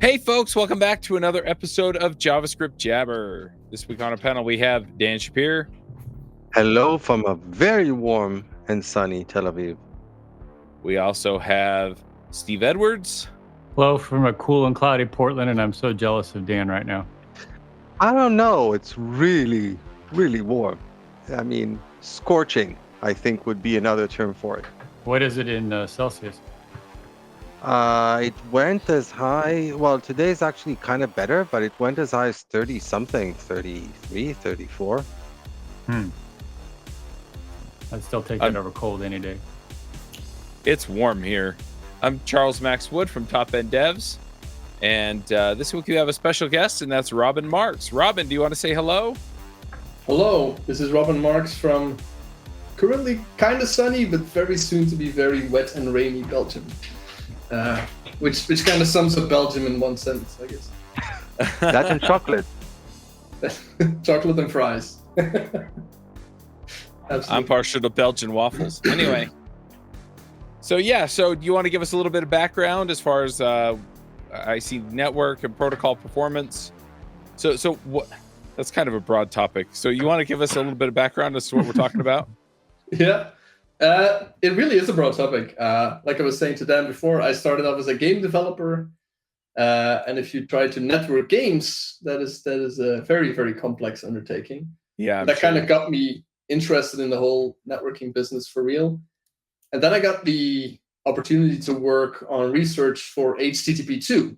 Hey folks, welcome back to another episode of JavaScript Jabber. This week on our panel we have Dan Shapir. Hello from a very warm and sunny Tel Aviv. We also have Steve Edwards. Hello from a cool and cloudy Portland, and I'm so jealous of Dan right now. I don't know, it's really, really warm. I mean, scorching, I think would be another term for it. What is it in Celsius? It went as high, well, today's actually kind of better, but it went as high as 30 something, 33, 34. I'd still take that over cold any day. It's warm here. I'm Charles Max Wood from Top End Devs. And this week we have a special guest, and that's Robin Marx. Robin, do you want to say hello? Hello, this is Robin Marx from currently kind of sunny, but very soon to be very wet and rainy Belgium. Which kind of sums up Belgium in one sentence, I guess. That and chocolate. Chocolate and fries. I'm partial to Belgian waffles. Anyway. So do you want to give us a little bit of background as far as I see network and protocol performance? So what? That's kind of a broad topic. So you want to give us a little bit of background as to what we're talking about? Yeah. It really is a broad topic. Like I was saying to Dan before, I started off as a game developer. And if you try to network games, that is a very, very complex undertaking. Yeah. That kind of got me interested in the whole networking business for real. And then I got the opportunity to work on research for HTTP2.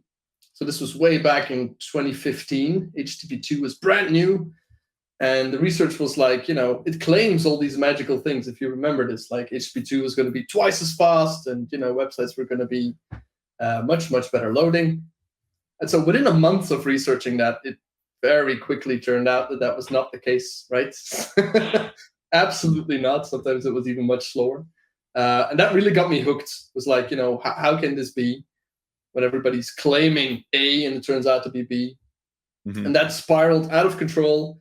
So this was way back in 2015. HTTP2 was brand new. And the research was like, it claims all these magical things. If you remember this, like HTTP2 was going to be twice as fast and, websites were going to be much, much better loading. And so within a month of researching that, it very quickly turned out that was not the case, right? Absolutely not. Sometimes it was even much slower. And that really got me hooked. It was like, how can this be when everybody's claiming A and it turns out to be B? Mm-hmm. And that spiraled out of control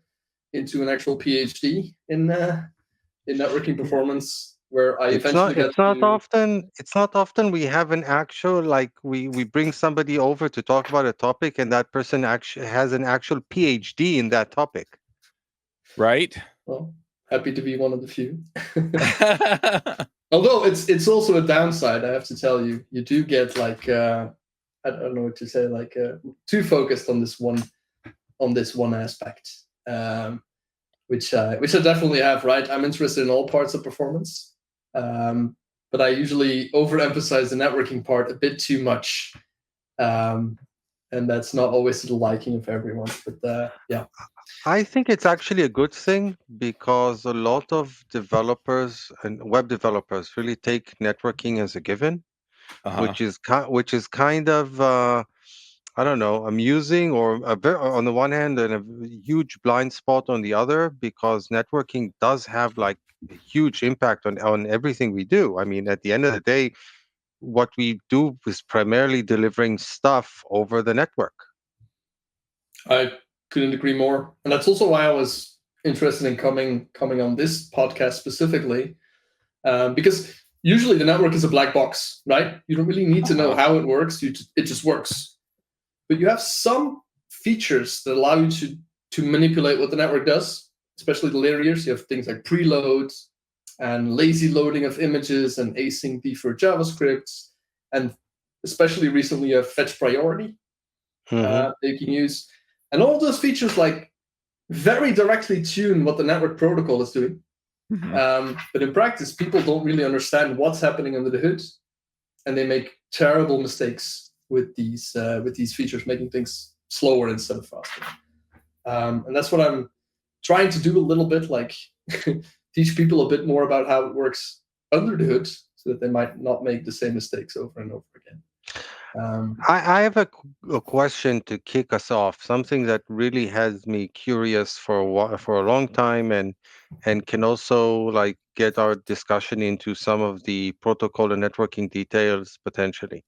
into an actual PhD in networking performance, where I eventually it's not often we have an actual, like we bring somebody over to talk about a topic and that person actually has an actual PhD in that topic. Right. Well, happy to be one of the few. Although it's also a downside, I have to tell you. You do get like I don't know what to say, like too focused on this one aspect. Which I definitely have, right? I'm interested in all parts of performance, but I usually overemphasize the networking part a bit too much, and that's not always to the liking of everyone. But yeah, I think it's actually a good thing because a lot of developers and web developers really take networking as a given, which is kind of I don't know, amusing or on the one hand and a huge blind spot on the other, because networking does have like a huge impact on everything we do. I mean, at the end of the day, what we do is primarily delivering stuff over the network. I couldn't agree more. And that's also why I was interested in coming on this podcast specifically, because usually the network is a black box, right? You don't really need to know how it works. It just works. But you have some features that allow you to manipulate what the network does, especially the later years. You have things like preload and lazy loading of images and async defer JavaScript. And especially recently, you have fetch priority that you can use. And all those features like very directly tune what the network protocol is doing. Mm-hmm. But in practice, people don't really understand what's happening under the hood, and they make terrible mistakes with these features, making things slower instead of faster. And that's what I'm trying to do a little bit, like teach people a bit more about how it works under the hood so that they might not make the same mistakes over and over again. I have a question to kick us off, something that really has me curious for a long time, and can also like get our discussion into some of the protocol and networking details potentially.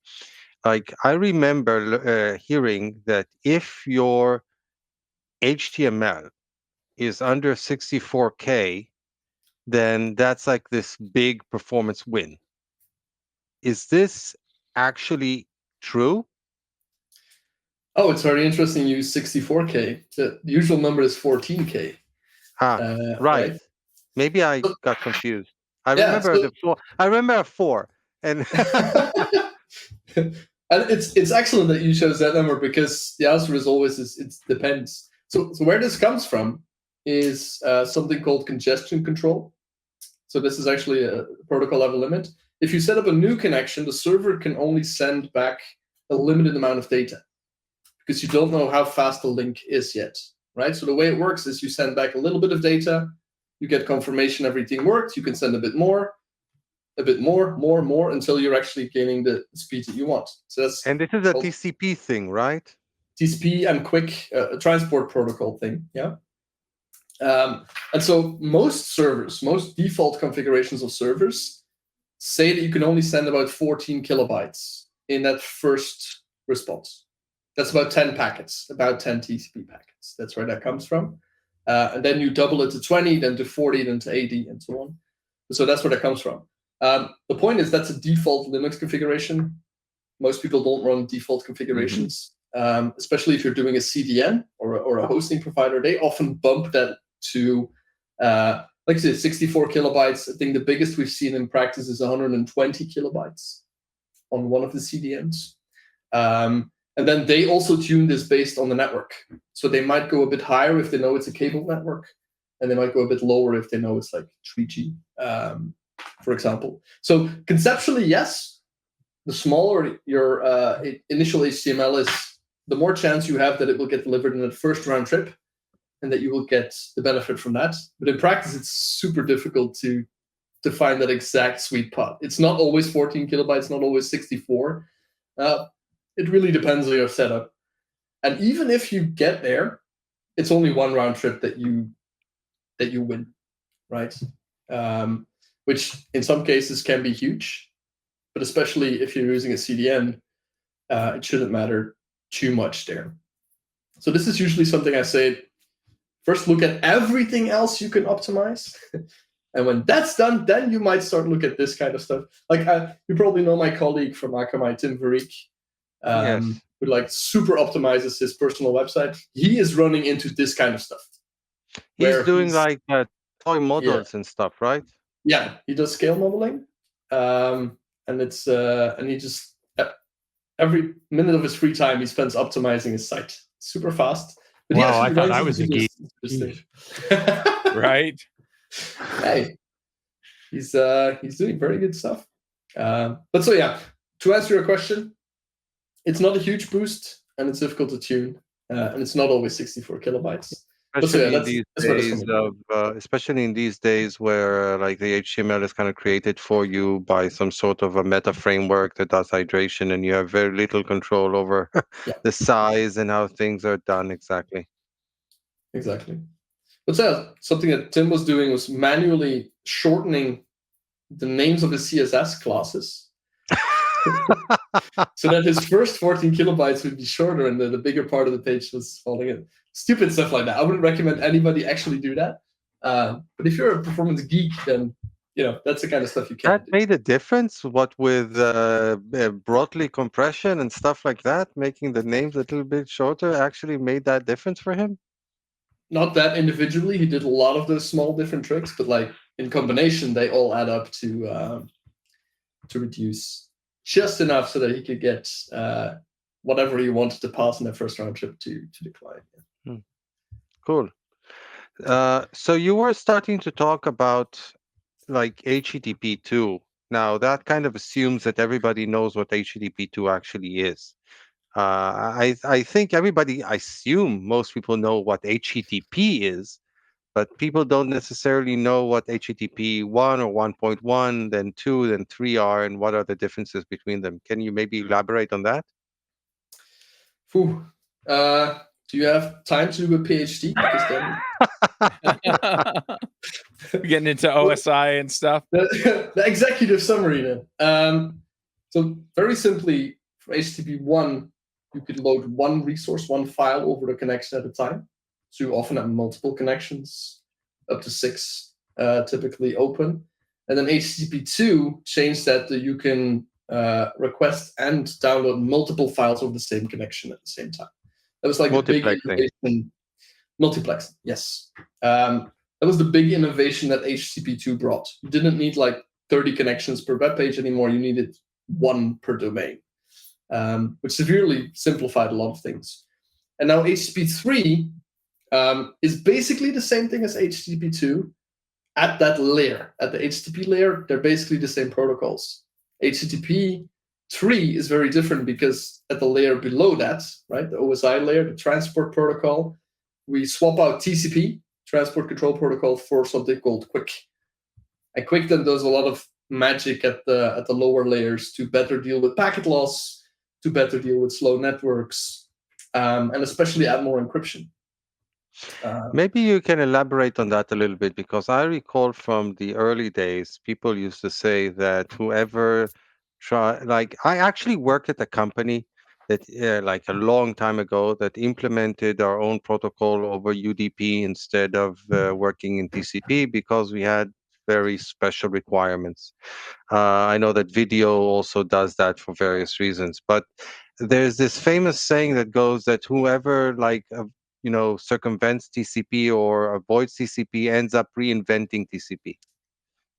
Like I remember hearing that if your HTML is under 64K, then that's like this big performance win. Is this actually true? Oh, it's very interesting. You use 64K. The usual number is 14K. Right. Maybe I got confused. I Yeah, remember so- the 4. I remember a 4. And and it's excellent that you chose that number, because the answer is always it depends. So where this comes from is something called congestion control. So this is actually a protocol level limit. If you set up a new connection, the server can only send back a limited amount of data, because you don't know how fast the link is yet, right? So the way it works is you send back a little bit of data, you get confirmation everything worked, you can send a bit more, more, until you're actually gaining the speed that you want. So that's this is a TCP thing, right? TCP and quick transport protocol thing, yeah. And so most default configurations of servers say that you can only send about 14 kilobytes in that first response. That's about 10 packets, about 10 TCP packets. That's where that comes from. And then you double it to 20, then to 40, then to 80, and so on. So that's where that comes from. The point is that's a default Linux configuration. Most people don't run default configurations, especially if you're doing a CDN or a hosting provider. They often bump that to, like I said, 64 kilobytes. I think the biggest we've seen in practice is 120 kilobytes on one of the CDNs. And then they also tune this based on the network. So they might go a bit higher if they know it's a cable network, and they might go a bit lower if they know it's like 3G, for example. So conceptually, yes, the smaller your initial HTML is, the more chance you have that it will get delivered in the first round trip and that you will get the benefit from that. But in practice, it's super difficult to find that exact sweet spot. It's not always 14 kilobytes, not always 64. It really depends on your setup. And even if you get there, it's only one round trip that you win, right? Which in some cases can be huge, but especially if you're using a CDN, it shouldn't matter too much there. So this is usually something I say, first look at everything else you can optimize. And when that's done, then you might start look at this kind of stuff. Like you probably know my colleague from Akamai, Tim Grigorik, Yes. who like super optimizes his personal website. He is running into this kind of stuff. He's doing like toy models and stuff, right? Yeah, he does scale modeling, and it's and he just every minute of his free time he spends optimizing his site super fast. But wow, I thought I was a geek. Right. Hey, he's doing very good stuff. But so yeah, to answer your question, it's not a huge boost, and it's difficult to tune, and it's not always 64 kilobytes. Especially especially in these days where like the HTML is kind of created for you by some sort of a meta framework that does hydration, and you have very little control over the size and how things are done exactly. Exactly. But something that Tim was doing was manually shortening the names of his CSS classes. So that his first 14 kilobytes would be shorter and the bigger part of the page was falling in. Stupid stuff like that. I wouldn't recommend anybody actually do that. But if you're a performance geek, then that's the kind of stuff you can do. That made a difference, what with broadly compression and stuff like that, making the names a little bit shorter actually made that difference for him? Not that individually. He did a lot of those small different tricks, but like in combination, they all add up to reduce just enough so that he could get whatever he wanted to pass in that first round trip to the client. Yeah. Cool. So you were starting to talk about like HTTP 2. Now that kind of assumes that everybody knows what HTTP 2 actually is. I think I assume most people know what HTTP is, but people don't necessarily know what HTTP 1 or 1.1, then 2, then 3 are, and what are the differences between them. Can you maybe elaborate on that? Do you have time to do a PhD? Getting into OSI and stuff. The executive summary then. So very simply, for HTTP 1, you could load one resource, one file over the connection at a time. So you often have multiple connections, up to 6 typically open. And then HTTP 2 changed that you can request and download multiple files over the same connection at the same time. That was like the big Multiplexing. innovation. Multiplexing, yes. That was the big innovation that HTTP2 brought. You didn't need like 30 connections per web page anymore. You needed one per domain, which severely simplified a lot of things. And now HTTP3 is basically the same thing as HTTP2 at that layer. At the HTTP layer, they're basically the same protocols. HTTP3 is very different because at the layer below that, right, the OSI layer, the transport protocol, we swap out TCP, transport control protocol, for something called QUIC. And QUIC then does a lot of magic at the lower layers to better deal with packet loss, to better deal with slow networks, and especially add more encryption. Maybe you can elaborate on that a little bit, because I recall from the early days, people used to say that whoever like I actually worked at a company that like a long time ago that implemented our own protocol over UDP instead of working in TCP because we had very special requirements. I know that video also does that for various reasons, but there's this famous saying that goes that whoever like circumvents TCP or avoids TCP ends up reinventing TCP.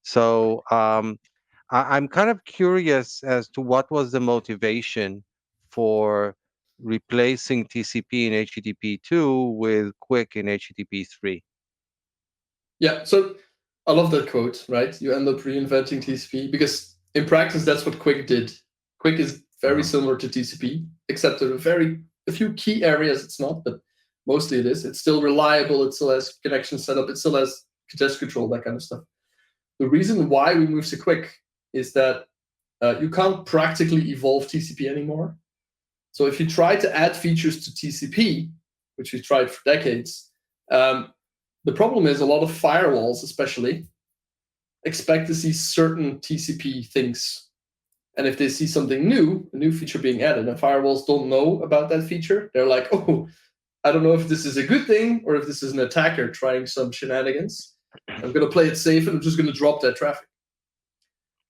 So I'm kind of curious as to what was the motivation for replacing TCP in HTTP2 with QUIC in HTTP3. Yeah, so I love that quote, right? You end up reinventing TCP because in practice, that's what QUIC did. QUIC is very similar to TCP, except in a few key areas it's not, but mostly it is. It's still reliable. It still has connection setup. It still has congestion control, that kind of stuff. The reason why we moved to QUIC is that you can't practically evolve TCP anymore. So if you try to add features to TCP, which we tried for decades, the problem is a lot of firewalls, especially, expect to see certain TCP things. And if they see something new, a new feature being added, and firewalls don't know about that feature, they're like, oh, I don't know if this is a good thing or if this is an attacker trying some shenanigans. I'm going to play it safe and I'm just going to drop that traffic.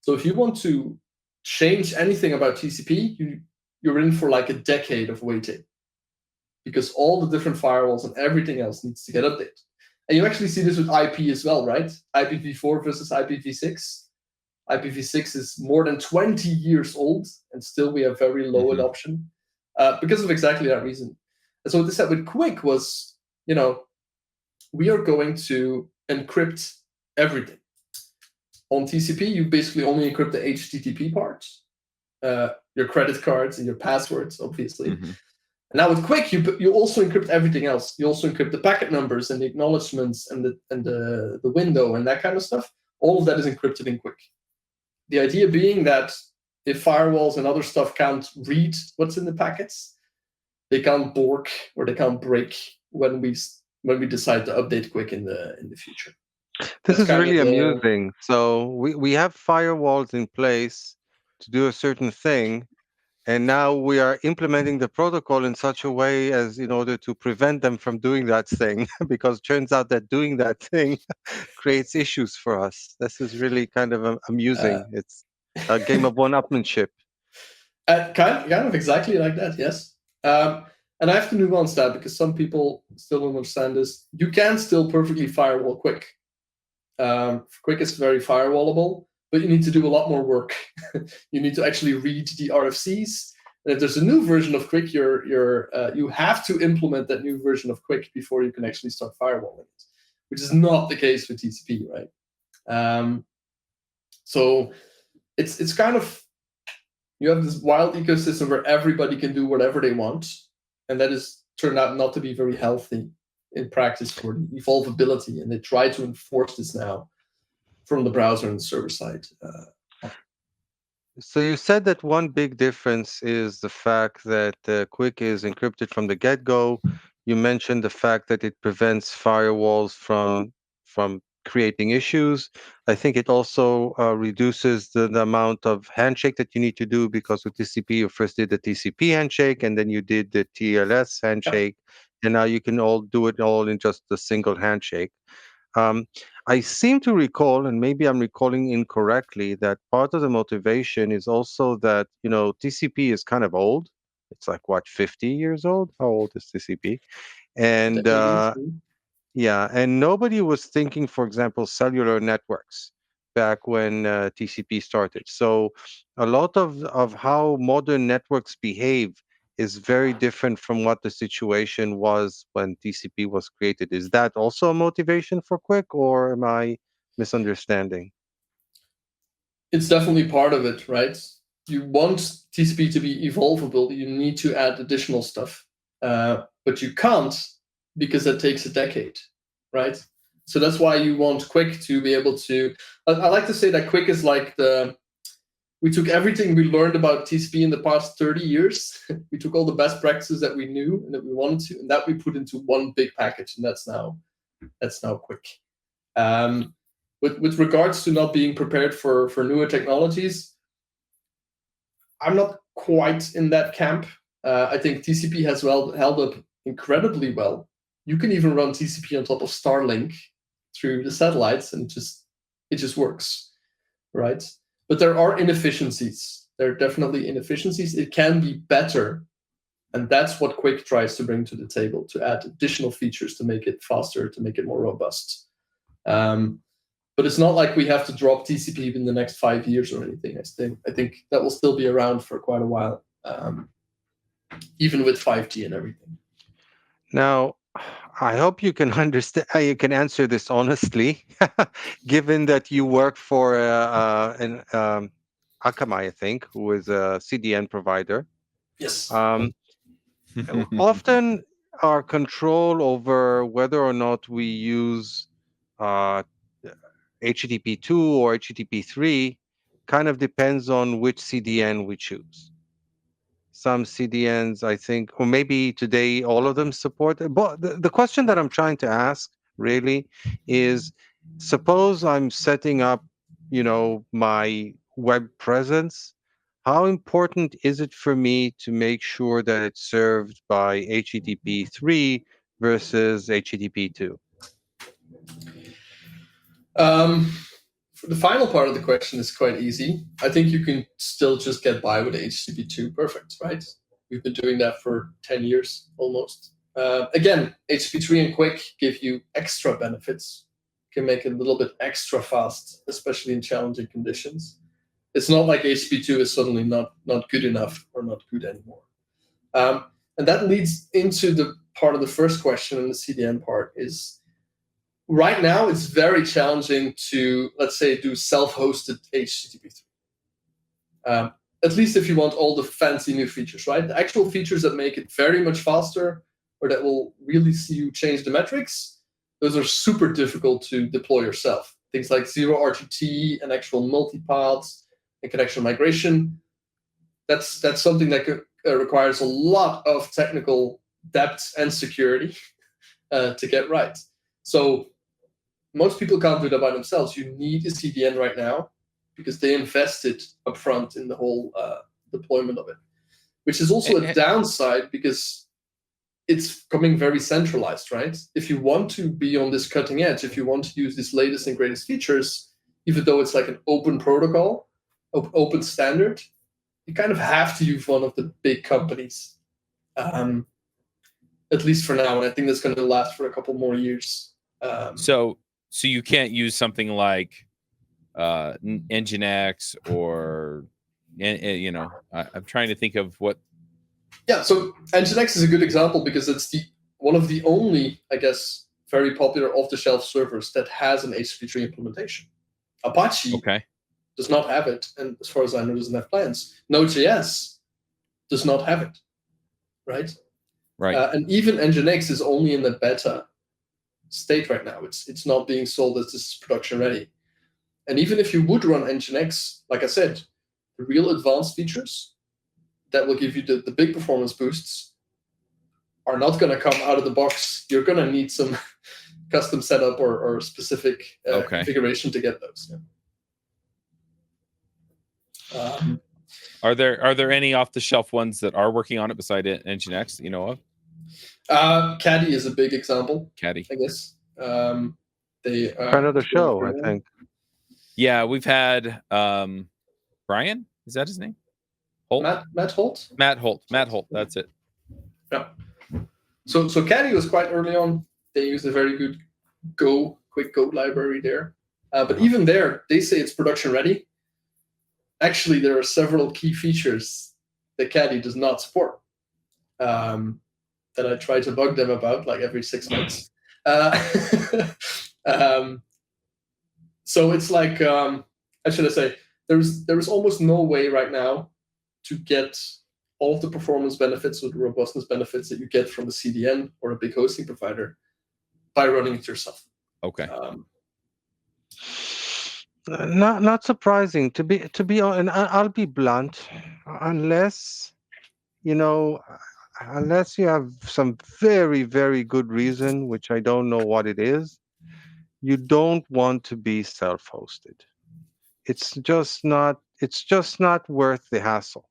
So if you want to change anything about TCP, you're in for like a decade of waiting because all the different firewalls and everything else needs to get updated. And you actually see this with IP as well, right? IPv4 versus IPv6. IPv6 is more than 20 years old, and still we have very low adoption because of exactly that reason. And so what they said with QUIC was, we are going to encrypt everything. On TCP, you basically only encrypt the HTTP part, your credit cards and your passwords, obviously. And now with QUIC, you also encrypt everything else. You also encrypt the packet numbers and the acknowledgements and the window and that kind of stuff. All of that is encrypted in QUIC. The idea being that if firewalls and other stuff can't read what's in the packets, they can't bork or they can't break when we decide to update QUIC in the future. This is really amusing. So we have firewalls in place to do a certain thing, and now we are implementing the protocol in such a way as in order to prevent them from doing that thing, because it turns out that doing that thing creates issues for us. This is really kind of amusing. It's a game of one-upmanship. Kind of exactly like that, yes. And I have to nuance that because some people still don't understand this. You can still perfectly firewall QUIC. QUIC is very firewallable, but you need to do a lot more work. You need to actually read the RFCs. And if there's a new version of QUIC, you have to implement that new version of QUIC before you can actually start firewalling it, which is not the case with TCP, right? So it's kind of, you have this wild ecosystem where everybody can do whatever they want, and that has turned out not to be very healthy in practice for the evolvability, and they try to enforce this now from the browser and the server side. So you said that one big difference is the fact that QUIC is encrypted from the get-go. You mentioned the fact that it prevents firewalls from creating issues. I think it also reduces the amount of handshake that you need to do, because with TCP you first did the TCP handshake and then you did the TLS handshake, and now you can do it all in just a single handshake. I seem to recall, and maybe I'm recalling incorrectly, that part of the motivation is also that TCP is kind of old. It's like what, 50 years old? How old is TCP? And yeah, and nobody was thinking, for example, cellular networks back when TCP started. So a lot of how modern networks behave is very different from what the situation was when TCP was created. Is that also a motivation for Quick, or am I misunderstanding? It's definitely part of it, right? You want TCP to be evolvable. You need to add additional stuff, but you can't because that takes a decade, right? So that's why you want Quick to be able to. I like to say that Quick is like we took everything we learned about TCP in the past 30 years. We took all the best practices that we knew and that we wanted to, and that we put into one big package, and that's now Quick. With regards to not being prepared for newer technologies, I'm not quite in that camp. I think TCP has held up incredibly well. You can even run TCP on top of Starlink through the satellites, and it just works, right? But there are inefficiencies. There are definitely inefficiencies. It can be better, and that's what Quick tries to bring to the table, to add additional features to make it faster, to make it more robust. But it's not like we have to drop TCP in the next 5 years or anything. I think that will still be around for quite a while, even with 5G and everything. Now, I hope you can understand. You can answer this honestly, given that you work for an Akamai, I think, who is a CDN provider. Yes. Often, our control over whether or not we use HTTP 2 or HTTP 3 kind of depends on which CDN we choose. Some CDNs, I think, or maybe today all of them support it. But the question that I'm trying to ask really is, suppose I'm setting up, my web presence. How important is it for me to make sure that it's served by HTTP 3 versus HTTP 2? The final part of the question is quite easy. I think you can still just get by with HTTP 2 perfect, right? We've been doing that for 10 years almost. Again, HTTP 3 and Quick give you extra benefits. Can make it a little bit extra fast, especially in challenging conditions. It's not like HTTP 2 is suddenly not good enough or not good anymore. And that leads into the part of the first question, and the CDN part is, right now, it's very challenging to, let's say, do self-hosted HTTP 3. At least if you want all the fancy new features, right? The actual features that make it very much faster, or that will really see you change the metrics, those are super difficult to deploy yourself. Things like zero RTT and actual multipaths and connection migration. That's something that requires a lot of technical depth and security to get right. So most people can't do that by themselves. You need a CDN right now because they invested upfront in the whole deployment of it, which is also a downside because it's becoming very centralized, right? If you want to be on this cutting edge, if you want to use these latest and greatest features, even though it's like an open protocol, open standard, you kind of have to use one of the big companies, at least for now. And I think that's going to last for a couple more years. So you can't use something like Nginx or, I'm trying to think of what. Yeah, so Nginx is a good example because it's one of the only, I guess, very popular off-the-shelf servers that has an HTTP 3 implementation. Apache does not have it, and as far as I know, doesn't have plans. Node.js does not have it, right? Right. And even Nginx is only in the beta state right now. It's not being sold as this is production ready. And even if you would run Nginx, like I said, the real advanced features that will give you the big performance boosts are not going to come out of the box. You're going to need some custom setup or specific configuration to get those. Yeah. Are there any off-the-shelf ones that are working on it beside Nginx that you know of? Caddy is a big example. Caddy, I guess. They friend of the show, I think. Yeah, we've had Brian. Is that his name? Holt? Matt Holt. Matt Holt. That's it. Yeah. So Caddy was quite early on. They used a very good quick Go library there. But even there, they say it's production ready. Actually, there are several key features that Caddy does not support that I try to bug them about like every 6 months. So it's like, how should I say, there is almost no way right now to get all of the performance benefits or the robustness benefits that you get from a CDN or a big hosting provider by running it yourself. Okay. Not surprising to be and I'll be blunt, unless you have some very, very good reason, which I don't know what it is, you don't want to be self-hosted. It's just not worth the hassle.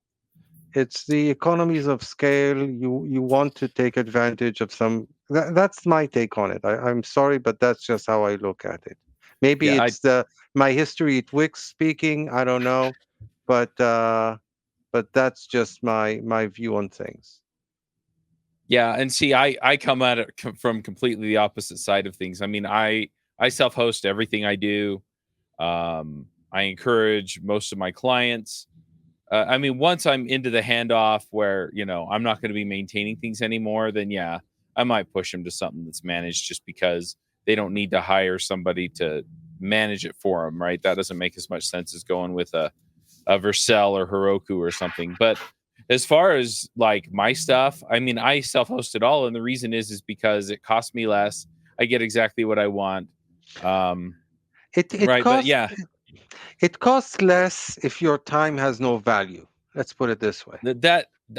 It's the economies of scale. You want to take advantage of some. That's my take on it. I'm sorry, but that's just how I look at it. Maybe it's my history at Wix speaking. I don't know, but that's just my view on things. Yeah, and see, I come at it from completely the opposite side of things. I mean, I self-host everything I do. I encourage most of my clients. I mean, once I'm into the handoff where, I'm not going to be maintaining things anymore, then yeah, I might push them to something that's managed just because they don't need to hire somebody to manage it for them, right? That doesn't make as much sense as going with a Vercel or Heroku or something. But as far as like my stuff, I mean, I self-host it all. And the reason is because it costs me less. I get exactly what I want. It costs less if your time has no value. Let's put it this way.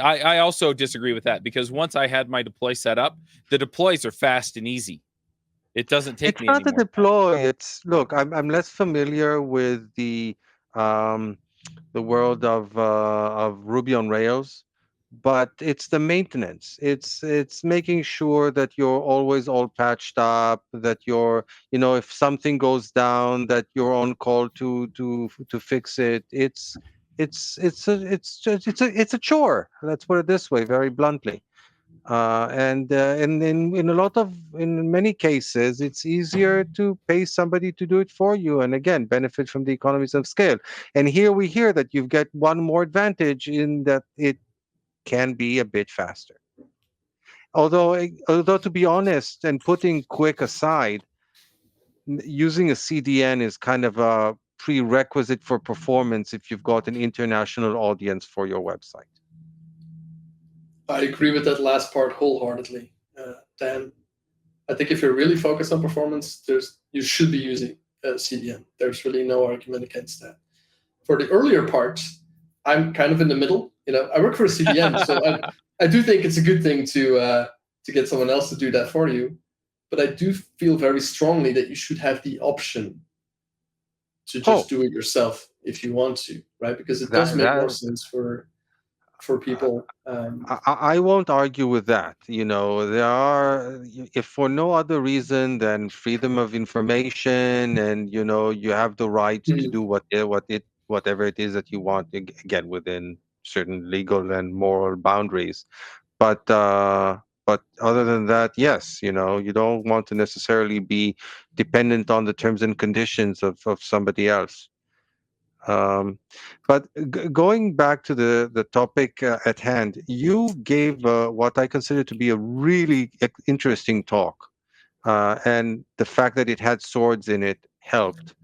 I also disagree with that, because once I had my deploy set up, the deploys are fast and easy. It doesn't take me It's not anymore. a deploy. Look, I'm less familiar with the world of Ruby on Rails, but it's the maintenance. It's making sure that you're always all patched up, that you're, if something goes down, that you're on call to fix it. It's a chore. Let's put it this way, very bluntly. And in many cases, it's easier to pay somebody to do it for you, and again, benefit from the economies of scale. And here we hear that you've got one more advantage in that it can be a bit faster. Although to be honest, and putting Quick aside, using a CDN is kind of a prerequisite for performance if you've got an international audience for your website. I agree with that last part wholeheartedly, Dan. I think if you're really focused on performance, you should be using a CDN. There's really no argument against that. For the earlier part, I'm kind of in the middle. I work for a CDN, so I do think it's a good thing to get someone else to do that for you. But I do feel very strongly that you should have the option to just do it yourself if you want to, right? Because it does make more sense for people. I won't argue with that. There are, if for no other reason than freedom of information, and you have the right to do whatever it is that you want, again within certain legal and moral boundaries. But other than that, yes, you don't want to necessarily be dependent on the terms and conditions of somebody else. But going back to the topic at hand, you gave what I consider to be a really interesting talk, and the fact that it had swords in it helped.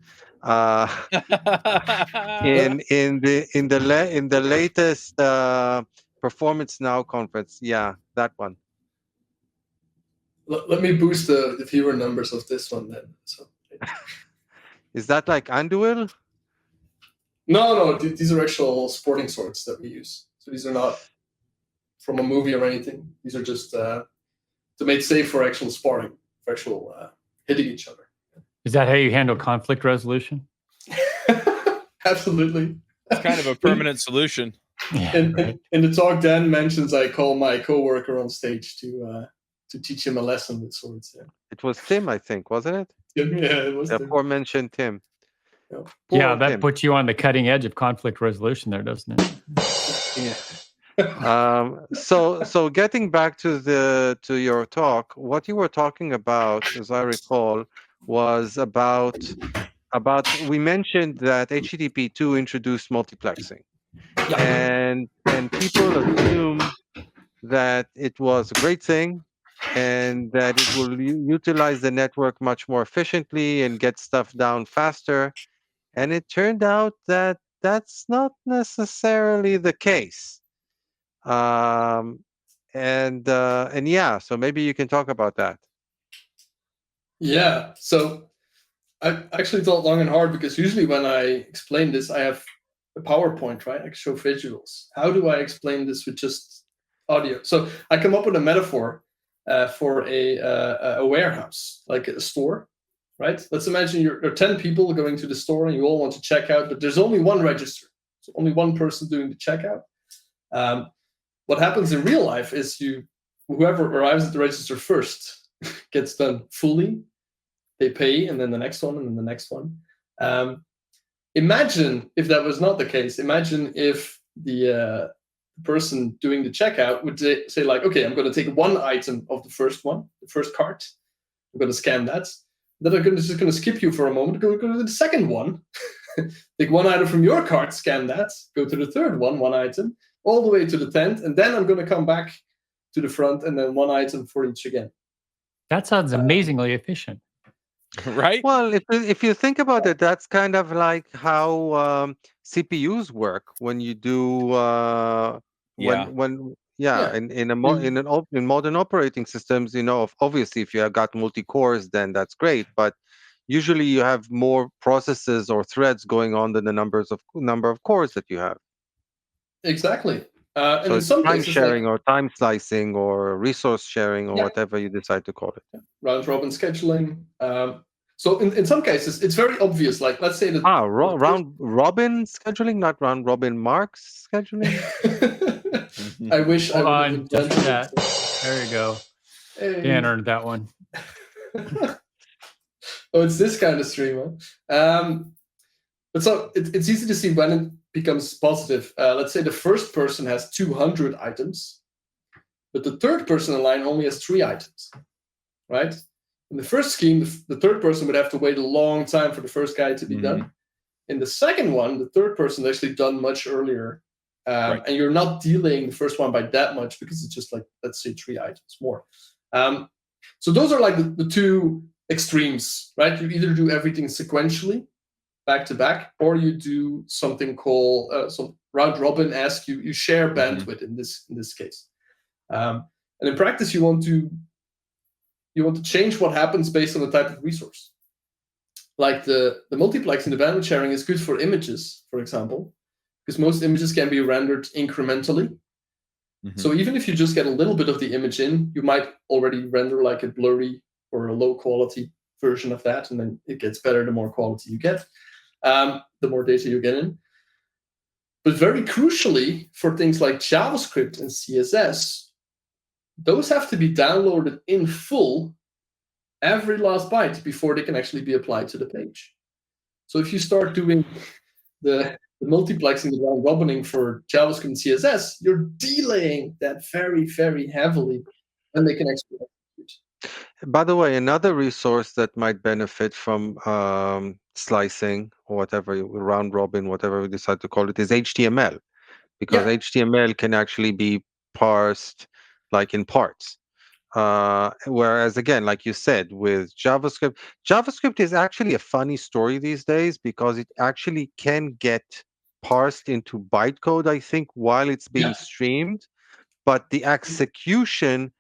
In the latest Performance Now conference, yeah, that one. Let me boost the viewer numbers of this one then. So, is that like Anduil? No, these are actual sporting swords that we use. So these are not from a movie or anything. These are just to make safe for actual sparring, for actual hitting each other. Is that how you handle conflict resolution? Absolutely. It's kind of a permanent solution. In the talk, Dan mentions I call my coworker on stage to teach him a lesson with swords. Yeah. It was Tim, I think, wasn't it? Yeah, it was. The aforementioned Tim. Yeah, that puts you on the cutting edge of conflict resolution there, doesn't it? So getting back to your talk, what you were talking about, as I recall, was about we mentioned that HTTP2 introduced multiplexing, and people assumed that it was a great thing and that it will utilize the network much more efficiently and get stuff down faster. And it turned out that that's not necessarily the case. And yeah, so maybe you can talk about that. Yeah. So I actually thought long and hard, because usually when I explain this, I have a PowerPoint, right? I can show visuals. How do I explain this with just audio? So I come up with a metaphor for a warehouse, like a store, right? Let's imagine there are 10 people going to the store and you all want to check out, but there's only one register. So only one person doing the checkout. What happens in real life is whoever arrives at the register first gets done fully. They pay, and then the next one, and then the next one. Imagine if that was not the case. Imagine if the person doing the checkout would say like, okay, I'm going to take one item of the first cart. I'm going to scan that. Then I'm just going to skip you for a moment, go to the second one, take one item from your cart, scan that, go to the third one item, all the way to the 10th, and then I'm going to come back to the front, and then one item for each again. That sounds amazingly efficient. Right? Well, if you think about it, that's kind of like how CPUs work when you do in modern operating systems. Obviously, if you have got multi cores, then that's great. But usually, you have more processes or threads going on than the number of cores that you have. Exactly. So and in it's some time cases, sharing or time slicing or resource sharing or whatever you decide to call it. Round robin scheduling. So in some cases, it's very obvious. Like, let's say that round robin scheduling, not round Robin Marx scheduling. I wish I Hold would on, have just invented that. it. There you go. Hey. Dan earned that one. Oh, it's this kind of stream, huh? But so it's easy to see when it becomes positive. Let's say the first person has 200 items, but the third person in line only has 3 items, right? In the first scheme, the third person would have to wait a long time for the first guy to be done. In the second one, the third person is actually done much earlier. And you're not delaying the first one by that much, because it's just like, let's say 3 items more. So those are like the two extremes, right? You either do everything sequentially, back to back, or you do something called round robin esque. You share bandwidth in this case. And in practice, you want to change what happens based on the type of resource. Like the multiplexing, the bandwidth sharing is good for images, for example, because most images can be rendered incrementally. So even if you just get a little bit of the image in, you might already render like a blurry or a low quality version of that, and then it gets better the more quality you get, the more data you get in. But very crucially, for things like JavaScript and CSS, those have to be downloaded in full, every last byte, before they can actually be applied to the page. So if you start doing the multiplexing, the round robining for JavaScript and CSS, you're delaying that very, very heavily, and they can actually execute. By the way, another resource that might benefit from slicing or whatever, round robin, whatever we decide to call it, is HTML, because HTML can actually be parsed like in parts. Whereas again, like you said, with JavaScript is actually a funny story these days, because it actually can get parsed into bytecode, I think, while it's being streamed, but the execution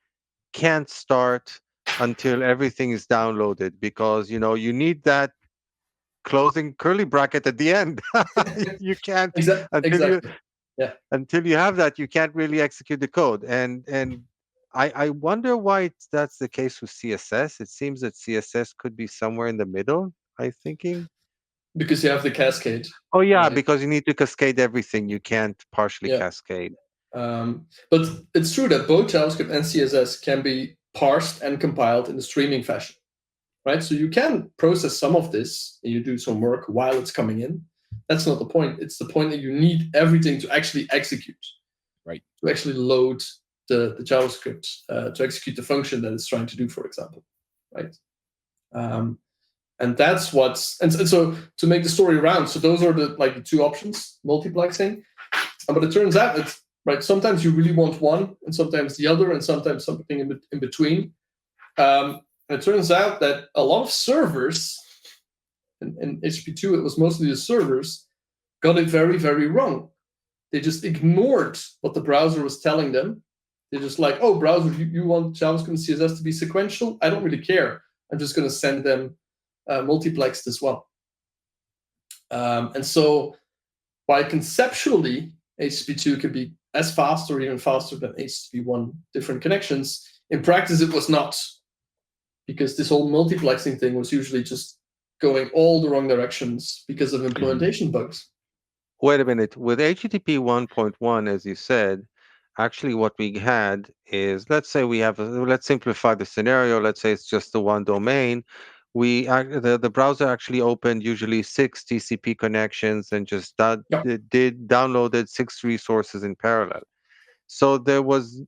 can't start until everything is downloaded, because you need that closing curly bracket at the end. You can't until you have that, you can't really execute the code. And I wonder why that's the case with CSS. It seems that CSS could be somewhere in the middle, I'm thinking. Because you have the cascade. Oh yeah, right? Because you need to cascade everything. You can't partially cascade. But it's true that both JavaScript and CSS can be parsed and compiled in a streaming fashion, right? So you can process some of this and you do some work while it's coming in. That's not the point. It's the point that you need everything to actually execute. right, to actually load the JavaScript to execute the function that it's trying to do, for example, right? And that's and so to make the story round, so those are the two options, multiplexing. But it turns out that sometimes you really want one, and sometimes the other, and sometimes something in between. And it turns out that a lot of servers, in HTTP2 it was mostly the servers, got it very, very wrong. They just ignored what the browser was telling them. They're just like, oh, browser, you want JavaScript and CSS to be sequential? I don't really care. I'm just going to send them multiplexed as well. And so while conceptually HTTP2 could be as fast or even faster than HTTP1 different connections, in practice it was not, because this whole multiplexing thing was usually just going all the wrong directions because of implementation bugs. Wait a minute. With HTTP 1.1, as you said, actually what we had is, let's say let's simplify the scenario. Let's say it's just the one domain. The browser actually opened usually 6 TCP connections and just downloaded 6 resources in parallel. So there was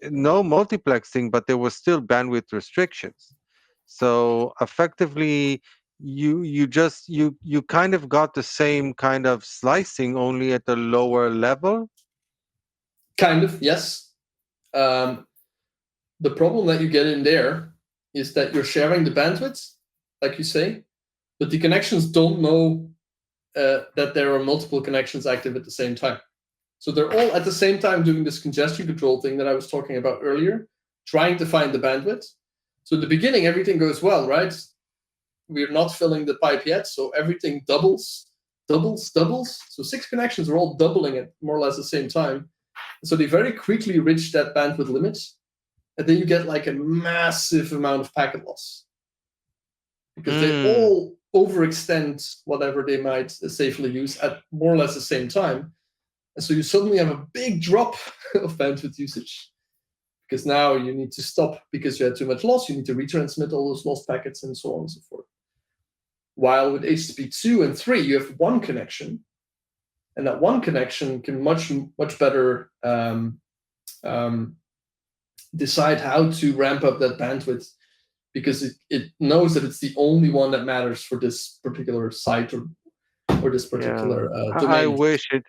no multiplexing, but there was still bandwidth restrictions. So effectively, you kind of got the same kind of slicing, only at a lower level. Kind of, yes. The problem that you get in there is that you're sharing the bandwidth, like you say, but the connections don't know that there are multiple connections active at the same time. So they're all at the same time doing this congestion control thing that I was talking about earlier, trying to find the bandwidth. So in the beginning, everything goes well, right? We're not filling the pipe yet, so everything doubles. So 6 connections are all doubling at more or less the same time. So they very quickly reach that bandwidth limit, and then you get like a massive amount of packet loss, because they all overextend whatever they might safely use at more or less the same time. And so you suddenly have a big drop of bandwidth usage, because now you need to stop because you had too much loss. You need to retransmit all those lost packets and so on and so forth. While with HTTP 2 and 3, you have one connection, and that one connection can much better decide how to ramp up that bandwidth, because it knows that it's the only one that matters for this particular site or this particular domain.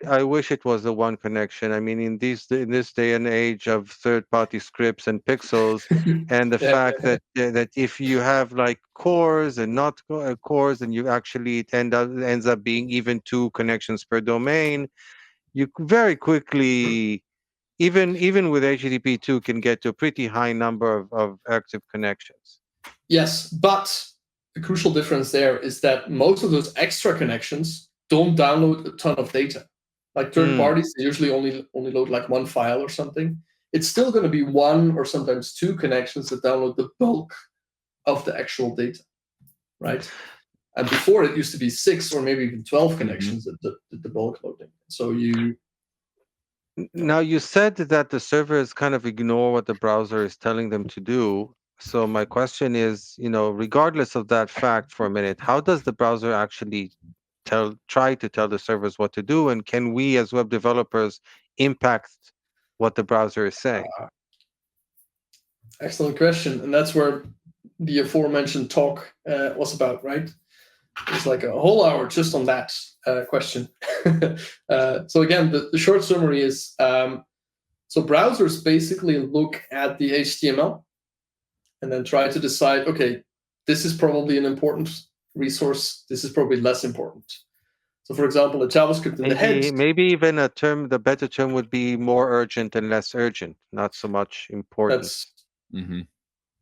I wish it was the one connection. I mean, in this day and age of third-party scripts and pixels, and the fact that if you have like cores and not cores, and you actually ends up being even 2 connections per domain, you very quickly, even with HTTP 2, can get to a pretty high number of active connections. Yes, but the crucial difference there is that most of those extra connections don't download a ton of data. Like third parties, they usually only load like one file or something. It's still going to be 1 or sometimes 2 connections that download the bulk of the actual data, right? And before it used to be 6 or maybe even 12 connections that the bulk loading. So Now, you said that the servers kind of ignore what the browser is telling them to do. So my question is, regardless of that fact for a minute, how does the browser actually try to tell the servers what to do? And can we as web developers impact what the browser is saying? Excellent question. And that's where the aforementioned talk was about, right? It's like a whole hour just on that question. So again, the short summary is, so browsers basically look at the HTML and then try to decide, okay, this is probably an important resource. This is probably less important. So for example, a JavaScript in the head. Maybe even the better term would be more urgent and less urgent, not so much important. That's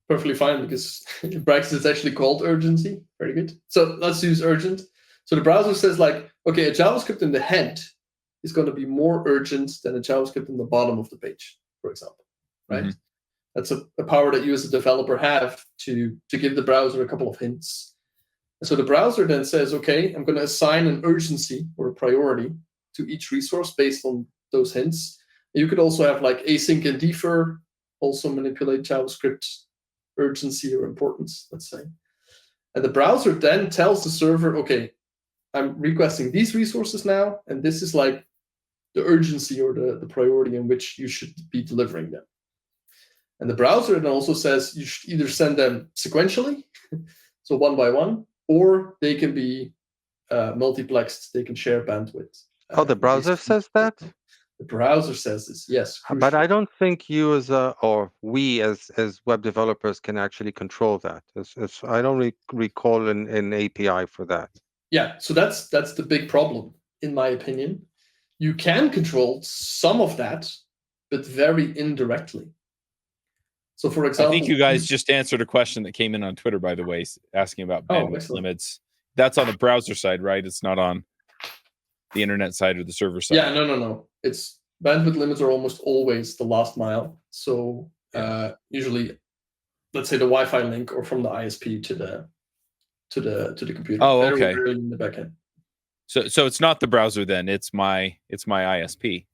perfectly fine, because in practice it's actually called urgency. Very good. So let's use urgent. So the browser says like, okay, a JavaScript in the head is going to be more urgent than a JavaScript in the bottom of the page, for example, right? That's a power that you as a developer have to give the browser a couple of hints. And so the browser then says, okay, I'm going to assign an urgency or a priority to each resource based on those hints. You could also have like async and defer, also manipulate JavaScript urgency or importance, let's say. And the browser then tells the server, okay, I'm requesting these resources now, and this is like urgency or the priority in which you should be delivering them. And the browser then also says you should either send them sequentially, so one by one, or they can be multiplexed. They can share bandwidth. The browser says that? The browser says this, yes. But I don't think you or we as web developers can actually control that. I don't recall an API for that. Yeah, so that's the big problem, in my opinion. You can control some of that, but very indirectly. So, for example, I think you guys just answered a question that came in on Twitter, by the way, asking about bandwidth limits. That's on the browser side, right? It's not on the internet side or the server side. Yeah, no. It's bandwidth limits are almost always the last mile. So usually, let's say the Wi-Fi link or from the ISP to the computer. Oh, okay. Very early in the backend. So it's not the browser then. It's my ISP.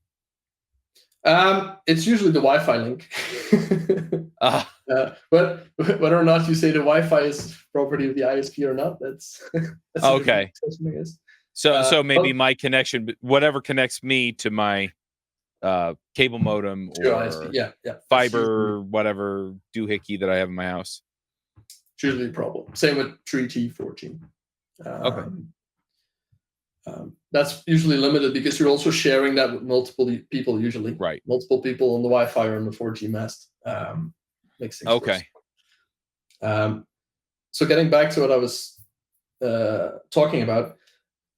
It's usually the Wi-Fi link. But whether or not you say the Wi-Fi is property of the ISP or not, that's okay. I guess. So maybe my connection, whatever connects me to my cable modem or ISP. Yeah. fiber, whatever doohickey that I have in my house. It's usually a problem. Same with 3G, 4G. Okay. That's usually limited because you're also sharing that with multiple people usually. Right. Multiple people on the Wi-Fi or on the 4G mast. Makes things okay. worse. So getting back to what I was talking about,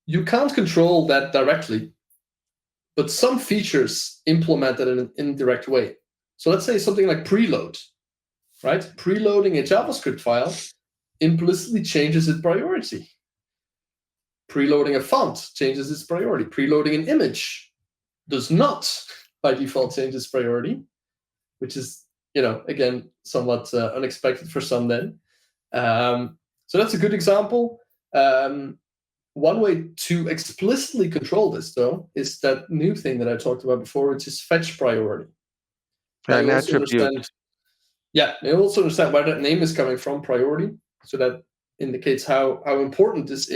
you can't control that directly, but some features implement it in an indirect way. So let's say something like preload, right? Preloading a JavaScript file implicitly changes its priority. Preloading a font changes its priority. Preloading an image does not, by default, change its priority, which is, again, somewhat unexpected for some then. So that's a good example. One way to explicitly control this, though, is that new thing that I talked about before, which is fetch priority. An attribute. You also understand where that name is coming from, priority. So that indicates how important this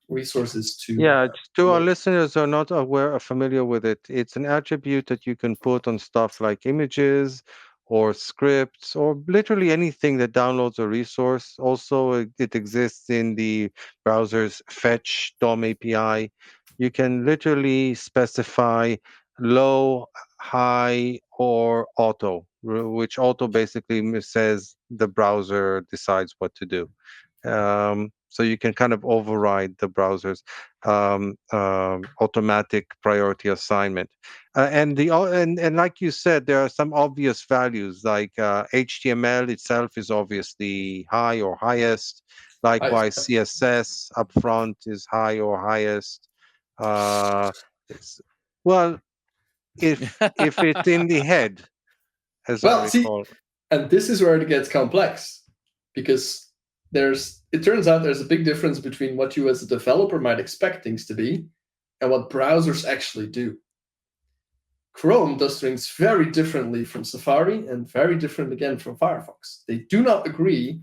resource is to. Yeah, to our listeners who are not aware or familiar with it, it's an attribute that you can put on stuff like images or scripts or literally anything that downloads a resource. Also, it exists in the browser's fetch DOM API. You can literally specify low, high, or auto, which auto basically says the browser decides what to do. So you can kind of override the browser's automatic priority assignment. And like you said, there are some obvious values, like HTML itself is obviously high or highest. Likewise, CSS upfront is high or highest. Well, if it's in the head, as I recall. And this is where it gets complex, because it turns out there's a big difference between what you as a developer might expect things to be and what browsers actually do. Chrome does things very differently from Safari and very different again from Firefox. They do not agree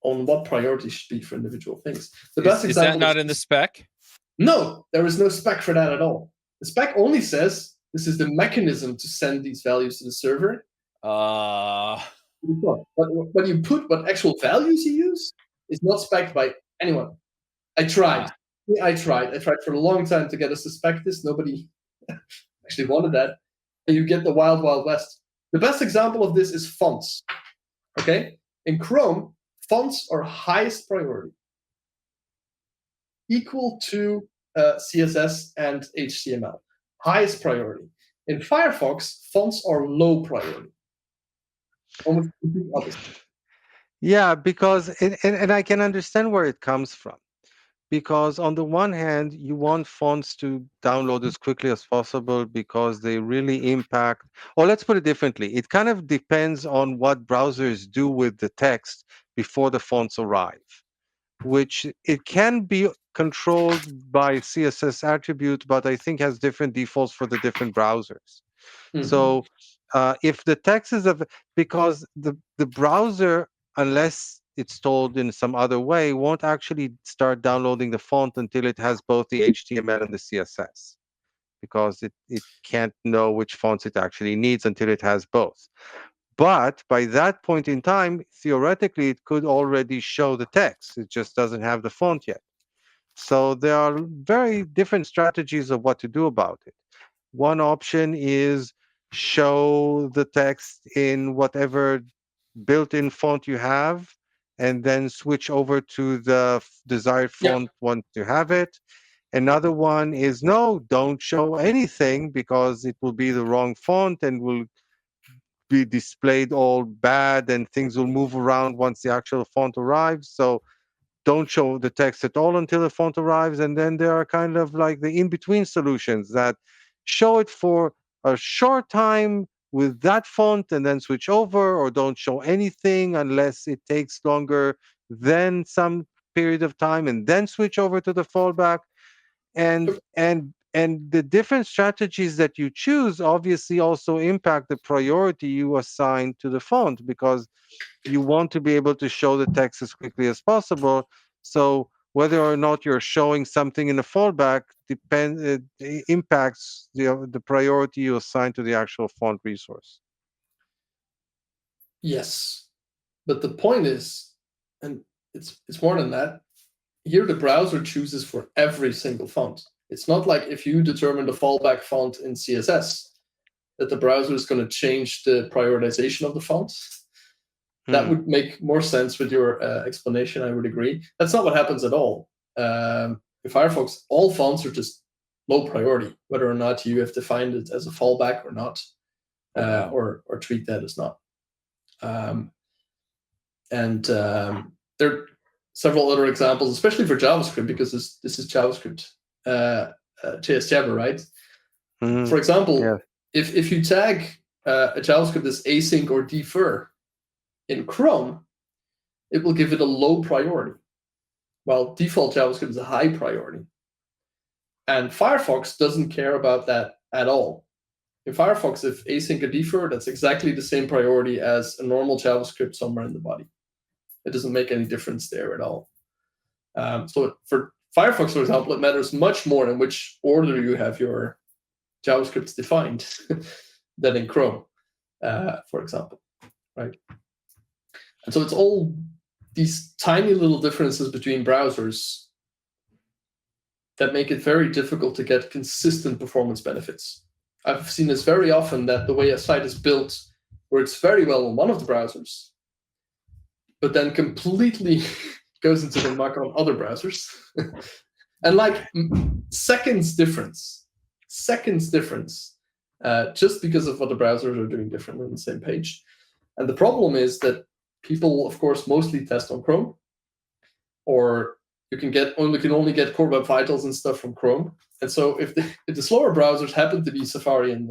on what priority should be for individual things. The best example is that not in the spec? No, there is no spec for that at all. The spec only says this is the mechanism to send these values to the server. What you put, what actual values you use, is not spec'd by anyone. I tried for a long time to get us to spec this. Nobody actually wanted that. And you get the wild, wild west. The best example of this is fonts. Okay? In Chrome, fonts are highest priority, equal to CSS and HTML. Highest priority. In Firefox, fonts are low priority. Almost complete opposite. Yeah, because and I can understand where it comes from. Because on the one hand, you want fonts to download as quickly as possible because they really impact, or let's put it differently, it kind of depends on what browsers do with the text before the fonts arrive, which it can be controlled by CSS attribute, but I think has different defaults for the different browsers. Mm-hmm. So if the text is because the browser, unless it's told in some other way, won't actually start downloading the font until it has both the HTML and the CSS, because it can't know which fonts it actually needs until it has both. But by that point in time, theoretically, it could already show the text. It just doesn't have the font yet. So there are very different strategies of what to do about it. One option is show the text in whatever built-in font you have, and then switch over to the desired font once you have it. Another one is no, don't show anything because it will be the wrong font and will be displayed all bad and things will move around once the actual font arrives. So don't show the text at all until the font arrives. And then there are kind of like the in-between solutions that show it for a short time with that font and then switch over, or don't show anything unless it takes longer than some period of time and then switch over to the fallback. And the different strategies that you choose obviously also impact the priority you assign to the font, because you want to be able to show the text as quickly as possible. So whether or not you're showing something in a fallback impacts the priority you assign to the actual font resource. Yes, but the point is, and it's more than that. Here, the browser chooses for every single font. It's not like if you determine the fallback font in CSS, that the browser is going to change the prioritization of the fonts. That would make more sense with your explanation, I would agree. That's not what happens at all. In Firefox, all fonts are just low priority, whether or not you have defined it as a fallback or not, or treat that as not. There are several other examples, especially for JavaScript, because this is JavaScript, JSJ, right? For example, if you tag a JavaScript as async or defer in Chrome, it will give it a low priority, while default JavaScript is a high priority. And Firefox doesn't care about that at all. In Firefox, if async or defer, that's exactly the same priority as a normal JavaScript somewhere in the body. It doesn't make any difference there at all. So for Firefox, for example, it matters much more in which order you have your JavaScripts defined than in Chrome, for example, right? And so it's all these tiny little differences between browsers that make it very difficult to get consistent performance benefits. I've seen this very often, that the way a site is built works very well on one of the browsers, but then completely goes into the muck on other browsers. And like seconds difference, just because of what the browsers are doing differently on the same page. And the problem is that people, of course, mostly test on Chrome, or you can only get Core Web Vitals and stuff from Chrome. And so if the slower browsers happen to be Safari and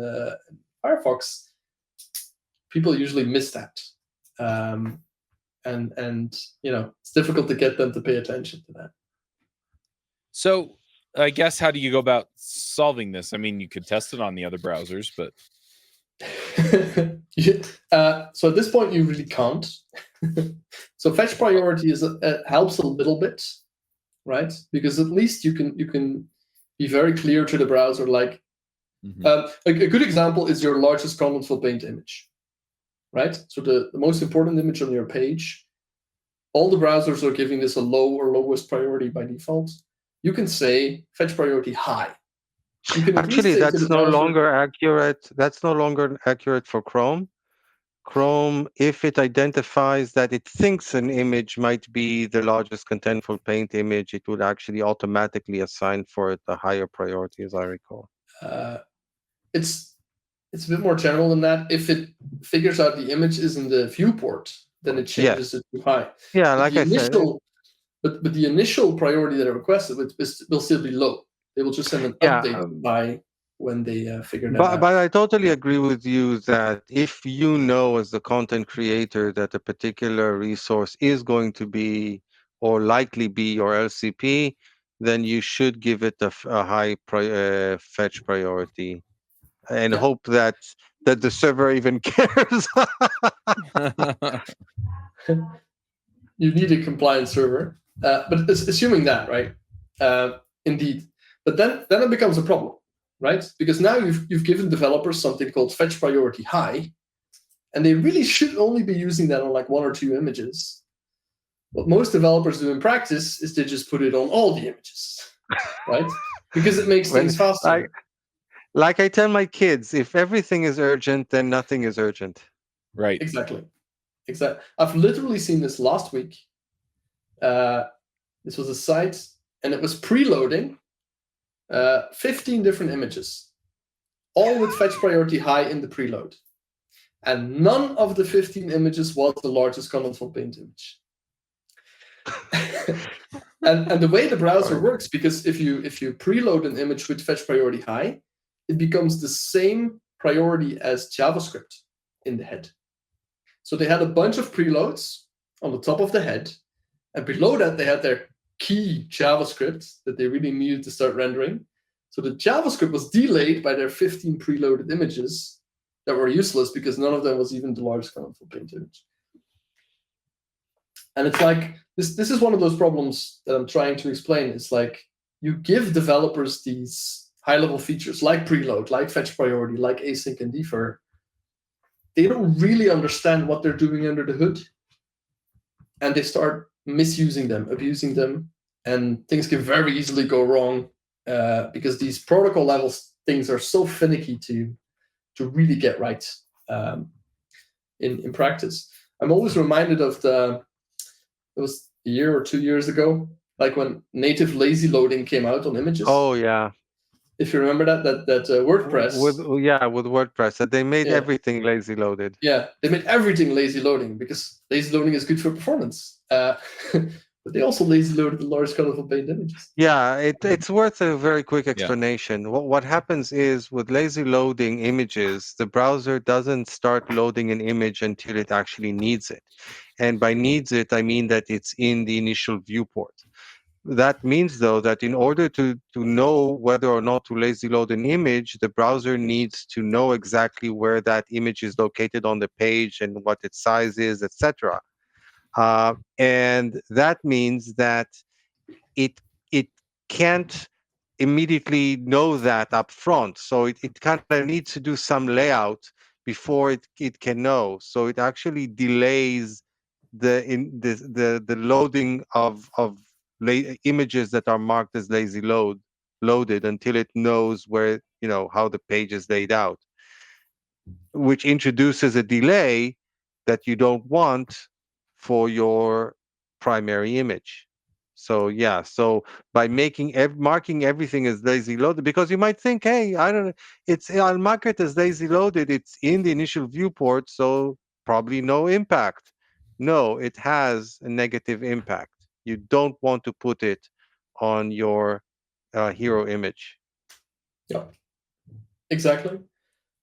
Firefox, people usually miss that. And it's difficult to get them to pay attention to that. So I guess, how do you go about solving this? I mean, you could test it on the other browsers, but so at this point you really can't. So fetch priority helps a little bit, right? Because at least you can be very clear to the browser. Like a good example is your largest contentful paint image, right? So the most important image on your page, all the browsers are giving this a low or lowest priority by default. You can say fetch priority high. Actually, that's no longer accurate. That's no longer accurate for Chrome. Chrome, if it identifies that it thinks an image might be the largest contentful paint image, it would actually automatically assign for it a higher priority, as I recall. It's a bit more general than that. If it figures out the image is in the viewport, then it changes it to high. Yeah, like I said. But the initial priority that I requested will still be low. They will just send an update by when they figure that out. But I totally agree with you that if you know as the content creator that a particular resource is going to be or likely be your LCP, then you should give it a high fetch priority and hope that the server even cares. You need a compliant server. But assuming that, right? Indeed. But then it becomes a problem, right? Because now you've given developers something called fetch priority high, and they really should only be using that on like 1 or 2 images. What most developers do in practice is they just put it on all the images, right? Because it makes things faster. Like I tell my kids, if everything is urgent, then nothing is urgent. Right. Exactly. I've literally seen this last week. This was a site, and it was preloading 15 different images, all with fetch priority high in the preload. And none of the 15 images was the largest colorful paint image. and the way the browser works, because if you preload an image with fetch priority high, it becomes the same priority as JavaScript in the head. So they had a bunch of preloads on the top of the head, and below that they had their key JavaScript that they really needed to start rendering. So the JavaScript was delayed by their 15 preloaded images that were useless because none of them was even the largest colorful paint image. And it's like, this is one of those problems that I'm trying to explain. It's like, you give developers these high-level features like preload, like fetch priority, like async and defer. They don't really understand what they're doing under the hood. And they start misusing them, abusing them, and things can very easily go wrong because these protocol level things are so finicky to really get right in practice. I'm always reminded of it was a year or 2 years ago, like when native lazy loading came out on images. Oh yeah. If you remember that WordPress. With WordPress, that they made everything lazy loaded. Yeah, they made everything lazy loading because lazy loading is good for performance. But they also lazy loaded the large colorful paint images. Yeah, it's worth a very quick explanation. Yeah. What happens is with lazy loading images, the browser doesn't start loading an image until it actually needs it. And by needs it, I mean that it's in the initial viewport. That means, though, that in order to know whether or not to lazy load an image, the browser needs to know exactly where that image is located on the page and what its size is, etc. And that means that it can't immediately know that up front. So it kind of needs to do some layout before it can know. So it actually delays the loading of images that are marked as lazy loaded until it knows where, how the page is laid out, which introduces a delay that you don't want for your primary image. So yeah, so by marking everything as lazy loaded, because you might think, hey, I'll mark it as lazy loaded, it's in the initial viewport, so probably no impact. No, it has a negative impact. You don't want to put it on your hero image. Yeah, exactly.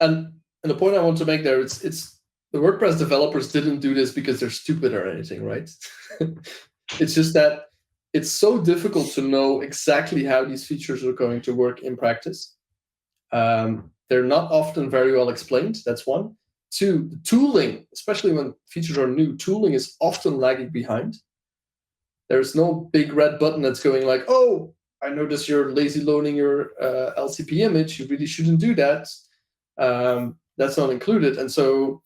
And the point I want to make there, it's the WordPress developers didn't do this because they're stupid or anything, right? It's just that it's so difficult to know exactly how these features are going to work in practice. They're not often very well explained. That's one. Two, the tooling, especially when features are new, tooling is often lagging behind. There's no big red button that's going like, oh, I notice you're lazy loading your LCP image. You really shouldn't do that. That's not included. And so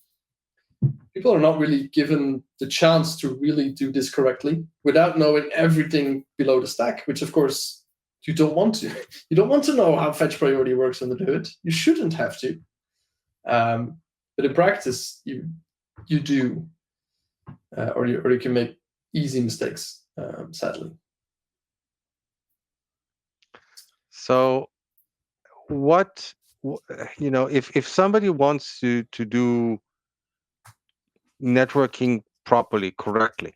people are not really given the chance to really do this correctly without knowing everything below the stack, which of course you don't want to. You don't want to know how fetch priority works under the hood. You shouldn't have to. But in practice, you do, or you can make easy mistakes, sadly. So if somebody wants to do networking properly, correctly,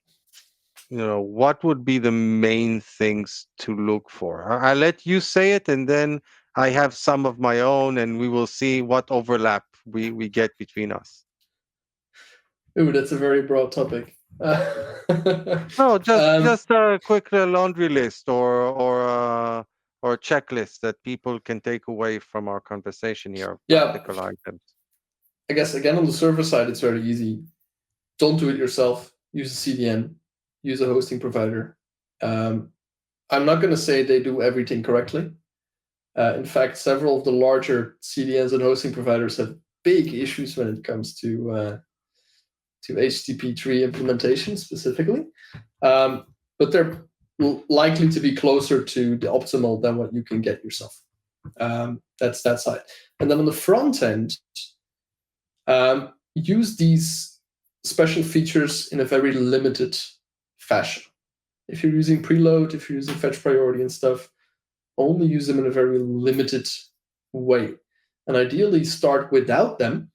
what would be the main things to look for? I'll let you say it, and then I have some of my own, and we will see what overlap we get between us. Ooh, that's a very broad topic. No, just a quick laundry list or checklist that people can take away from our conversation here. Practical items. I guess again on the server side, it's very easy. Don't do it yourself. Use a CDN. Use a hosting provider. I'm not going to say they do everything correctly. In fact, several of the larger CDNs and hosting providers have big issues when it comes to HTTP3 implementation specifically. But they're likely to be closer to the optimal than what you can get yourself. That's that side. And then on the front end, use these special features in a very limited fashion. If you're using preload, if you're using fetch priority and stuff, only use them in a very limited way. And ideally start without them,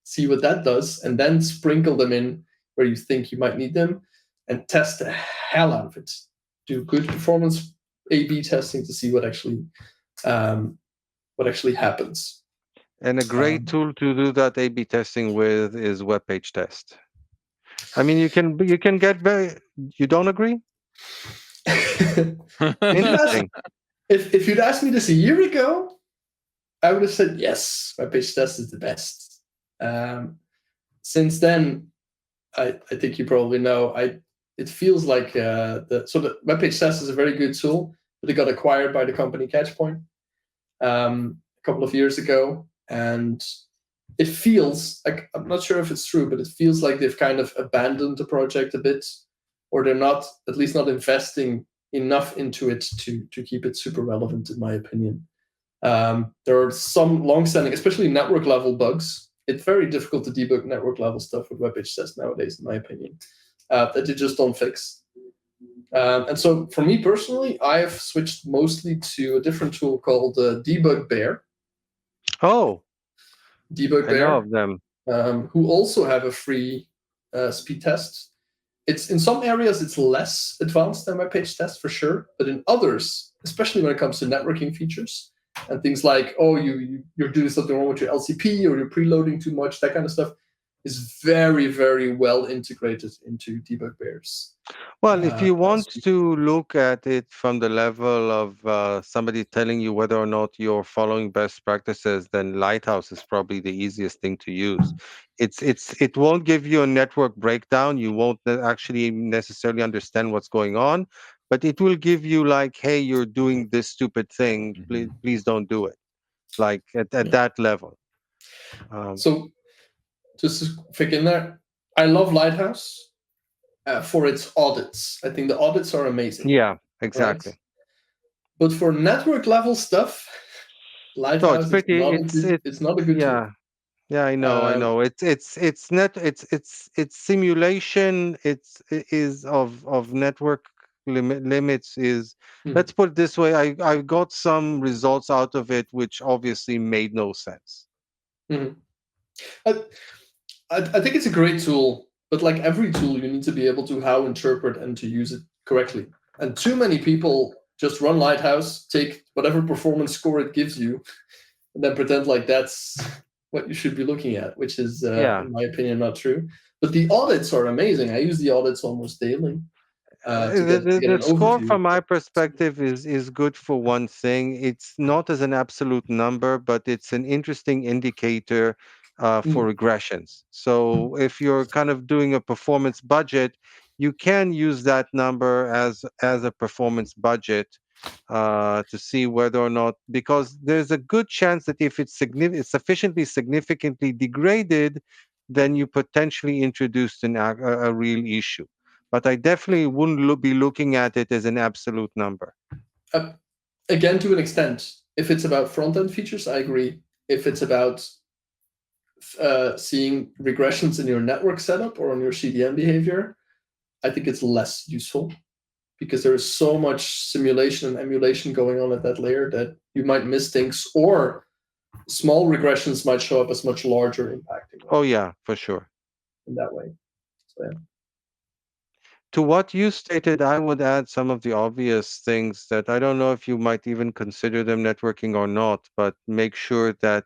see what that does, and then sprinkle them in where you think you might need them, and test the hell out of it. Do good performance A/B testing to see what actually happens. And a great tool to do that A/B testing with is web page test. I mean, you can get very. You don't agree? Interesting. If you'd asked me this a year ago, I would have said yes, web page test is the best. Since then, I think you probably know, it feels like the web page test is a very good tool, but it got acquired by the company Catchpoint a couple of years ago, and it feels like, I'm not sure if it's true, but it feels like they've kind of abandoned the project a bit, or they're not, at least not investing enough into it to keep it super relevant, in my opinion. There are some long-standing, especially network level bugs. It's very difficult to debug network level stuff with web page test nowadays, in my opinion, that you just don't fix. And so for me personally, I've switched mostly to a different tool called Debug Bear. Oh, Debug Bear. I know of them. Who also have a free speed test. It's in some areas it's less advanced than web page test for sure, but in others, especially when it comes to networking features and things like, oh, you're doing something wrong with your LCP, or you're preloading too much, that kind of stuff, is very, very well integrated into Debug Bears. Well, if you want to look at it from the level of somebody telling you whether or not you're following best practices, then Lighthouse is probably the easiest thing to use. It won't give you a network breakdown. You won't actually necessarily understand what's going on, but it will give you like, hey, you're doing this stupid thing. Please don't do it. Like at that level. So just to pick in there, I love Lighthouse. For its audits. I think the audits are amazing. Yeah, exactly. Right? But for network level stuff, Lighthouse it's not a good tool. Yeah, I know. It's simulation. It is of network limits. Let's put it this way. I got some results out of it, which obviously made no sense. Mm-hmm. I think it's a great tool. But like every tool, you need to be able to interpret and to use it correctly. And too many people just run Lighthouse, take whatever performance score it gives you, and then pretend like that's what you should be looking at, which is, in my opinion, not true. But the audits are amazing. I use the audits almost daily. The score, from my perspective, is good for one thing. It's not as an absolute number, but it's an interesting indicator for regressions. So if you're kind of doing a performance budget, you can use that number as a performance budget to see whether or not, because there's a good chance that if it's sufficiently significantly degraded, then you potentially introduced a real issue. But I definitely wouldn't be looking at it as an absolute number. Again, to an extent, if it's about front-end features, I agree. If it's about seeing regressions in your network setup or on your CDN behavior, I think it's less useful, because there is so much simulation and emulation going on at that layer that you might miss things, or small regressions might show up as much larger impacting. Oh yeah, for sure. In that way. So, yeah. To what you stated, I would add some of the obvious things that I don't know if you might even consider them networking or not, but make sure that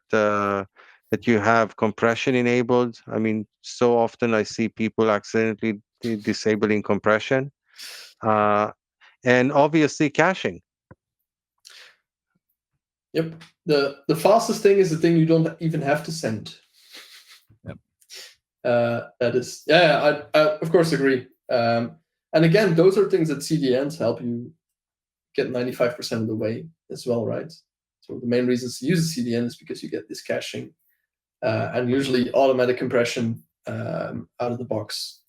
that you have compression enabled. I mean, so often I see people accidentally disabling compression, and obviously caching. Yep. The fastest thing is the thing you don't even have to send. Yep. That is, I of course agree. And again, those are things that CDNs help you get 95% of the way as well, right? So the main reasons to use a CDN is because you get this caching and usually automatic compression out of the box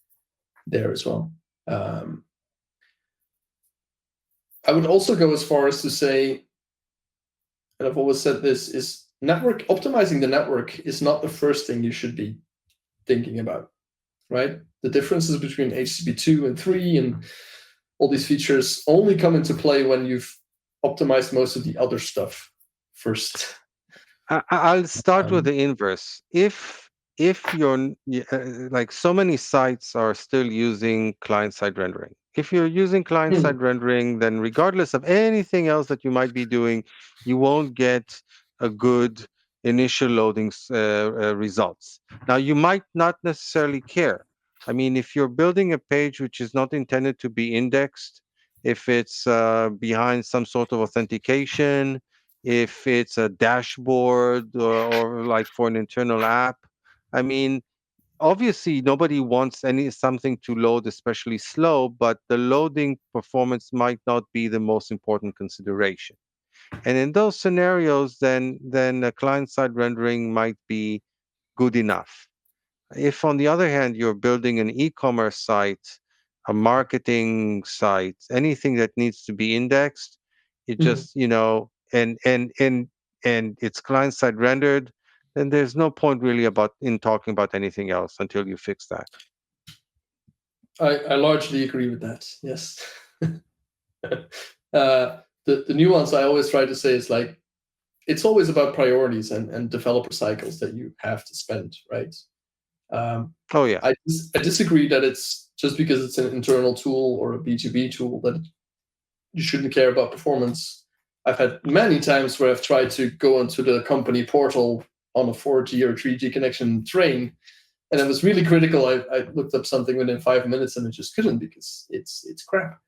there as well. I would also go as far as to say, and I've always said this, is optimizing the network is not the first thing you should be thinking about, right? The differences between HTTP 2 and 3 and all these features only come into play when you've optimized most of the other stuff first. I'll start with the inverse. If you're like, so many sites are still using client-side rendering. If you're using client-side rendering, then regardless of anything else that you might be doing, you won't get a good initial loading results. Now, you might not necessarily care. I mean, if you're building a page which is not intended to be indexed, if it's behind some sort of authentication, if it's a dashboard or like for an internal app, I mean, obviously nobody wants something to load especially slow, but the loading performance might not be the most important consideration. And in those scenarios, then a client-side rendering might be good enough. If, on the other hand, you're building an e-commerce site, a marketing site, anything that needs to be indexed, it just, and it's client-side rendered, then there's no point really in talking about anything else until you fix that. I largely agree with that. Yes. The nuance I always try to say is like, it's always about priorities and developer cycles that you have to spend, right? Oh yeah. I disagree that it's just because it's an internal tool or a B2B tool that you shouldn't care about performance. I've had many times where I've tried to go onto the company portal on a 4G or 3G connection train, and it was really critical. I looked up something within 5 minutes and it just couldn't because it's crap.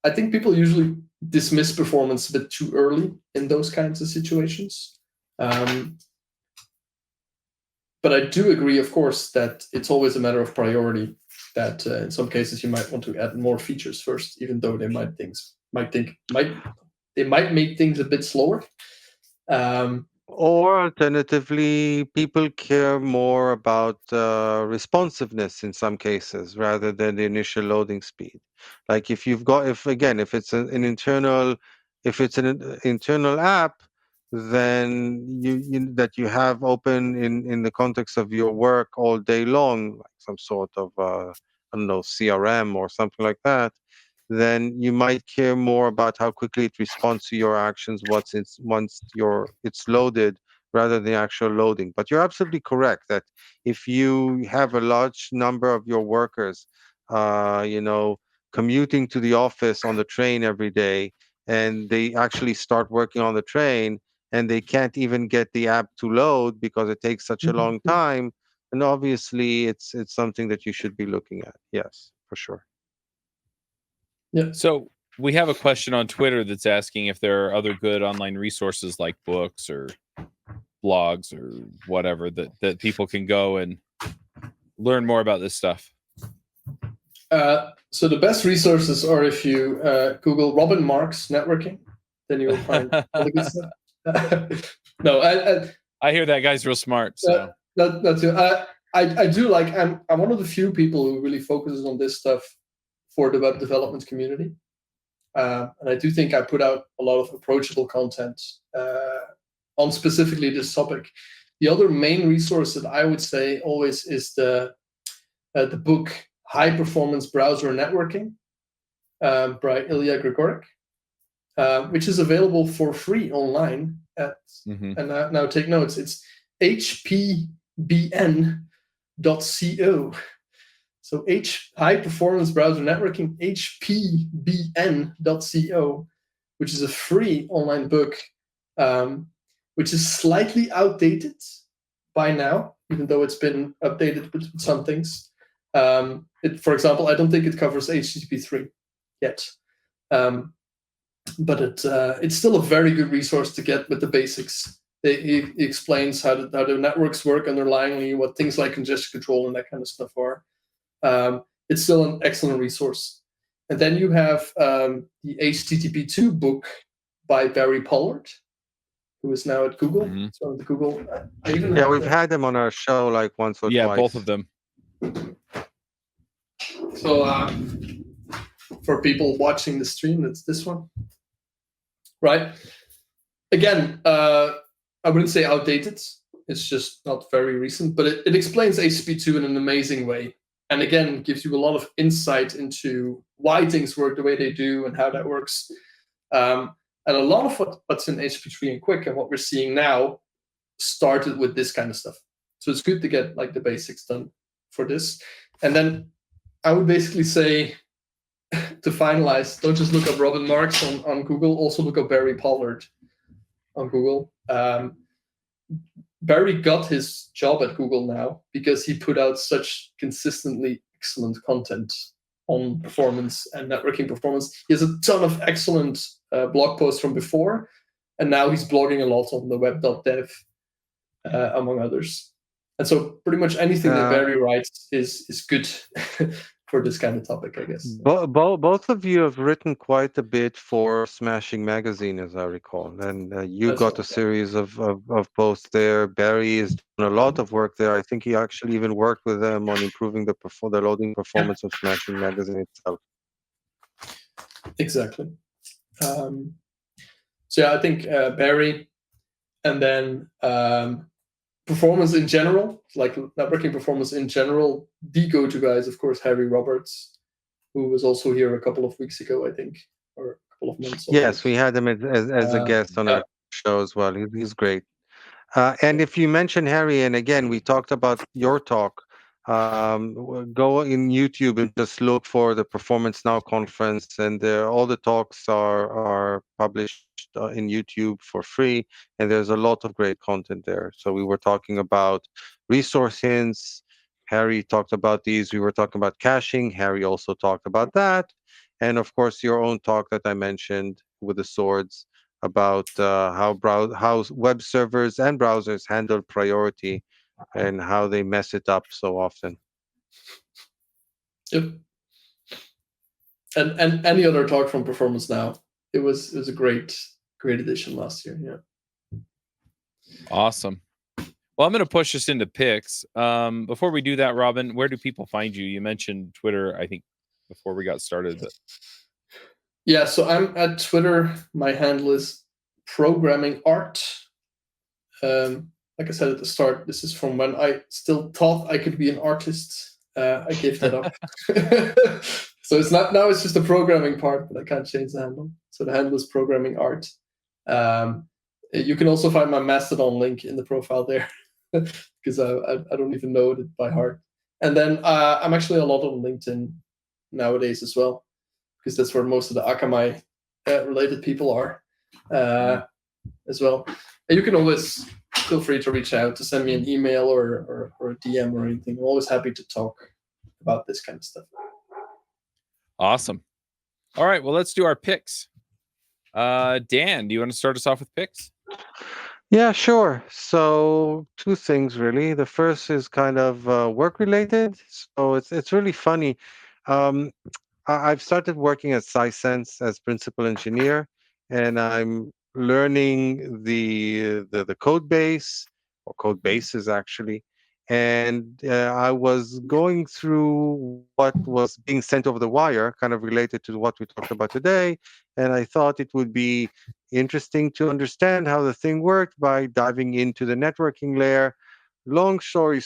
I think people usually dismiss performance a bit too early in those kinds of situations. But I do agree, of course, that it's always a matter of priority, that in some cases you might want to add more features first, even though they might make things a bit slower. Or alternatively, people care more about responsiveness in some cases rather than the initial loading speed. Like if it's an internal app, then that you have open in the context of your work all day long, like some sort of I don't know, CRM or something like that, then you might care more about how quickly it responds to your actions once it's loaded, rather than the actual loading. But you're absolutely correct that if you have a large number of your workers, commuting to the office on the train every day, and they actually start working on the train, and they can't even get the app to load because it takes such a long time, and obviously it's something that you should be looking at. Yes, for sure. Yeah. So we have a question on Twitter that's asking if there are other good online resources like books or blogs or whatever that people can go and learn more about this stuff. So the best resources are if you Google Robin Marx networking, then you will find all the good stuff. No, I hear that guy's real smart. So that's it. I do like. I'm one of the few people who really focuses on this stuff for the web development community, and I do think I put out a lot of approachable content on specifically this topic. The other main resource that I would say always is the book High Performance Browser Networking by Ilya Grigorik, which is available for free online at, and now take notes, it's hpbn.co. So High Performance Browser Networking, hpbn.co, which is a free online book, which is slightly outdated by now, even though it's been updated with some things. For example, I don't think it covers HTTP 3 yet. But it's still a very good resource to get with the basics. He explains how the networks work underlyingly, what things like congestion control and that kind of stuff are. It's still an excellent resource. And then you have the HTTP2 book by Barry Pollard, who is now at Google. Mhm. So the Google. We've had them on our show like once or Yeah, twice. both of them. So for people watching the stream, that's this one, right? Again, I wouldn't say outdated. It's just not very recent, but it explains HTTP2 in an amazing way. And again, gives you a lot of insight into why things work the way they do and how that works. And a lot of what's in HTTP3 and Quick and what we're seeing now started with this kind of stuff. So it's good to get like the basics done for this. And then I would basically say, to finalize, don't just look up Robin Marx on Google, also look up Barry Pollard on Google. Barry got his job at Google now because he put out such consistently excellent content on performance and networking performance. He has a ton of excellent blog posts from before, and now he's blogging a lot on the web.dev, among others. And so pretty much anything that Barry writes is good for this kind of topic, I guess. Both of you have written quite a bit for Smashing Magazine, as I recall, and you got a series of posts there. Barry is doing a lot of work there. I think he actually even worked with them on improving the loading performance of Smashing Magazine itself. Exactly. So yeah, I think Barry, and then performance in general, like networking performance in general, the go-to guy is, of course, Harry Roberts, who was also here a couple of weeks ago, I think, or a couple of months ago. Yes, we had him as a guest on our show as well. He's great. And if you mention Harry, and again, we talked about your talk, go in YouTube and just look for the Performance Now conference, and all the talks are published in YouTube for free, and there's a lot of great content there. So we were talking about resource hints. Harry talked about these. We were talking about caching. Harry also talked about that. And of course, your own talk that I mentioned with the swords about how web servers and browsers handle priority and how they mess it up so often. Yep. And any other talk from Performance Now. It was a great edition last year. Yeah. Awesome. Well, I'm going to push us into picks. Before we do that, Robin, where do people find you? You mentioned Twitter, I think, before we got started. But... Yeah, so I'm at Twitter. My handle is Programming Art. Like I said at the start, this is from when I still thought I could be an artist. I gave that up. So it's not now. It's just the programming part, but I can't change the handle. So the handle is Programming Art. You can also find my Mastodon link in the profile there, because I don't even know it by heart. And then I'm actually a lot on LinkedIn nowadays as well, because that's where most of the Akamai related people are as well. And you can always feel free to reach out, to send me an email or a DM or anything. I'm always happy to talk about this kind of stuff. Awesome. All right, well, let's do our picks. Dan, do you want to start us off with picks? Yeah, sure. So two things really. The first is kind of work related. So it's really funny. I've started working at SciSense as principal engineer, and I'm learning the code base, or code bases actually. And I was going through what was being sent over the wire, kind of related to what we talked about today. And I thought it would be interesting to understand how the thing worked by diving into the networking layer. Long story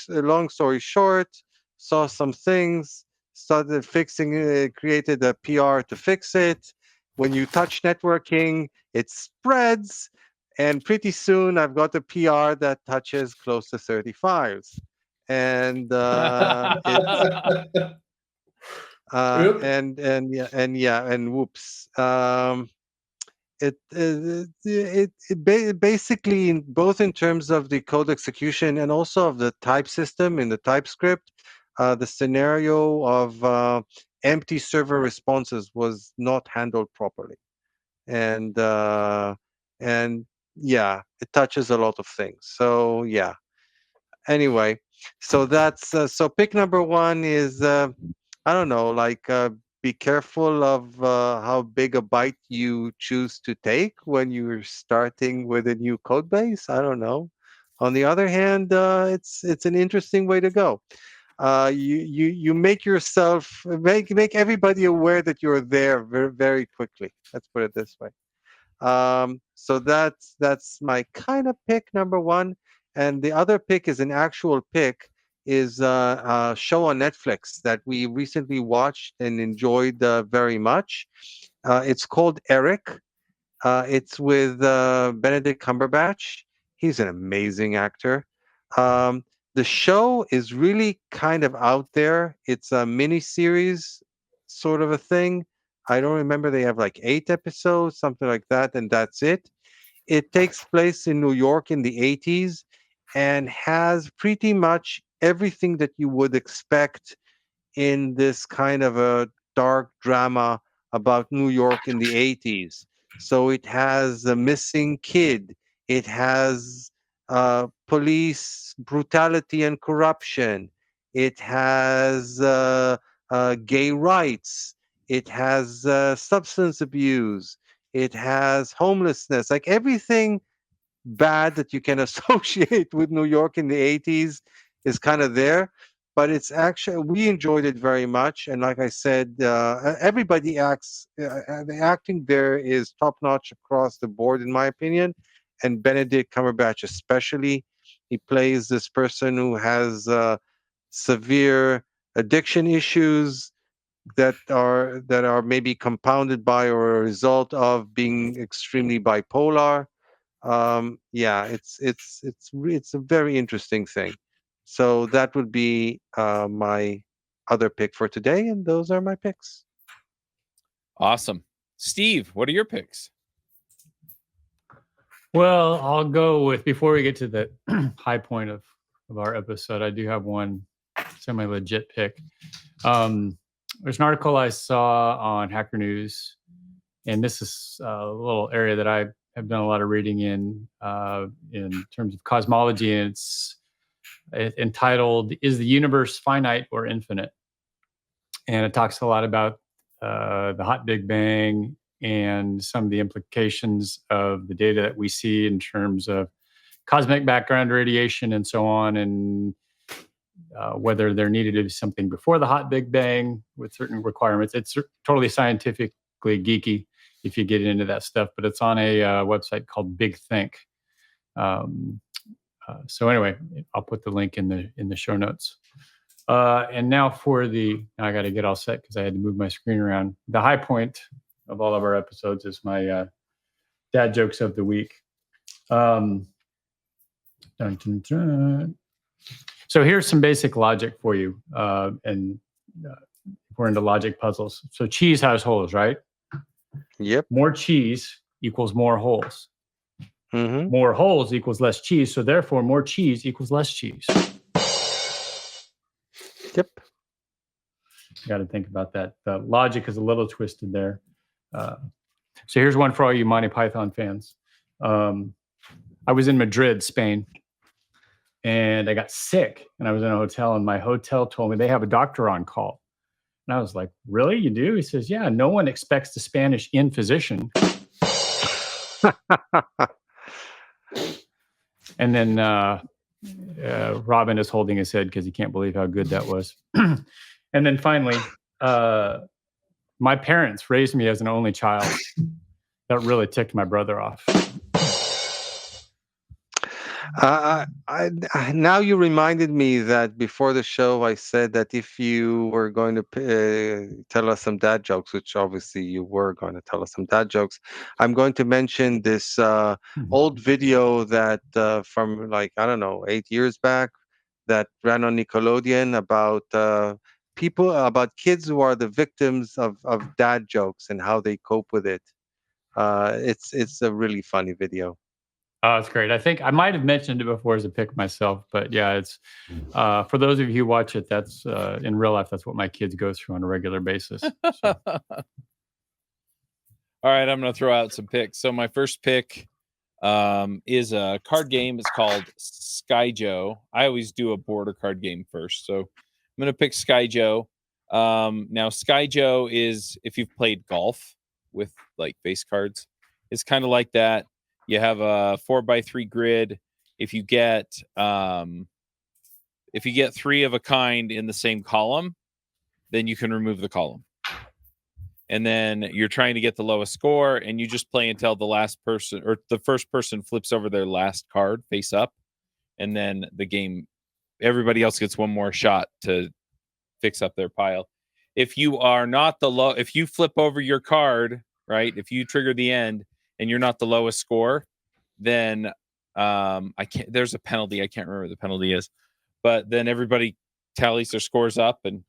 short, saw some things, started fixing it, created a PR to fix it. When you touch networking, it spreads. And pretty soon I've got a PR that touches close to 35s. And and whoops. Basically, both in terms of the code execution and also of the type system in the TypeScript, the scenario of empty server responses was not handled properly, and it touches a lot of things. So yeah. Anyway, so that's so pick number one is I don't know, like be careful of how big a bite you choose to take when you're starting with a new code base. I don't know. On the other hand, it's an interesting way to go. You make yourself make everybody aware that you're there very very quickly. Let's put it this way. So that's my kind of pick number one, and the other pick is an actual pick. Is a show on Netflix that we recently watched and enjoyed very much. It's called Eric. It's with Benedict Cumberbatch. He's an amazing actor. Um, the show is really kind of out there. It's a mini series sort of a thing. I don't remember. They have like 8 episodes, something like that, and that's it. It takes place in New York in the 80s and has pretty much everything that you would expect in this kind of a dark drama about New York in the 80s. So it has a missing kid, it has police brutality and corruption, it has gay rights, it has substance abuse, it has homelessness, like everything bad that you can associate with New York in the 80s is kind of there. But it's actually, we enjoyed it very much. And like I said, everybody acts, the acting there is top notch across the board, in my opinion. And Benedict Cumberbatch, especially, he plays this person who has severe addiction issues that are maybe compounded by or a result of being extremely bipolar. Yeah, it's a very interesting thing. So that would be my other pick for today, and those are my picks. Awesome. Steve, what are your picks? Well, I'll go with, before we get to the high point of our episode, I do have one semi-legit pick. There's an article I saw on Hacker News, and this is a little area that I have done a lot of reading in terms of cosmology, and it's entitled, "Is the Universe Finite or Infinite?" And it talks a lot about the hot Big Bang and some of the implications of the data that we see in terms of cosmic background radiation and so on, and whether there needed to be something before the hot Big Bang with certain requirements. It's totally scientifically geeky if you get into that stuff, but it's on a website called Big Think. So anyway, I'll put the link in the show notes. And now I got to get all set because I had to move my screen around. The high point of all of our episodes is my dad jokes of the week. Dun, dun, dun. So here's some basic logic for you, and we're into logic puzzles. So cheese has holes, right? Yep. More cheese equals more holes. Mm-hmm. More holes equals less cheese. So therefore, more cheese equals less cheese. Yep. You got to think about that. The logic is a little twisted there. So here's one for all you Monty Python fans. I was in Madrid, Spain, and I got sick, and I was in a hotel, and my hotel told me they have a doctor on call. And I was like, really? You do? He says, yeah, no one expects the Spanish in physician. And then Robin is holding his head because he can't believe how good that was. And then finally, my parents raised me as an only child. That really ticked my brother off. Now you reminded me that before the show I said that if you were going to tell us some dad jokes, which obviously you were going to tell us some dad jokes, I'm going to mention this old video that from like, I don't know, 8 years back that ran on Nickelodeon about kids who are the victims of dad jokes and how they cope with it. It's a really funny video. Oh, it's great. I think I might have mentioned it before as a pick myself, but yeah, it's for those of you who watch it, that's in real life, that's what my kids go through on a regular basis. So. All right, I'm going to throw out some picks. So my first pick is a card game. It's called Skyjo. I always do a border card game first. So I'm going to pick Skyjo. Now Skyjo is, if you've played golf with like face cards, it's kind of like that. You have a 4x3 grid. If you get 3 of a kind in the same column, then you can remove the column. And then you're trying to get the lowest score, and you just play until the last person or the first person flips over their last card face up, and then the game, everybody else gets one more shot to fix up their pile. If you are not if you flip over your card, right? If you trigger the end and you're not the lowest score, then there's a penalty. I can't remember what the penalty is, but then everybody tallies their scores up, and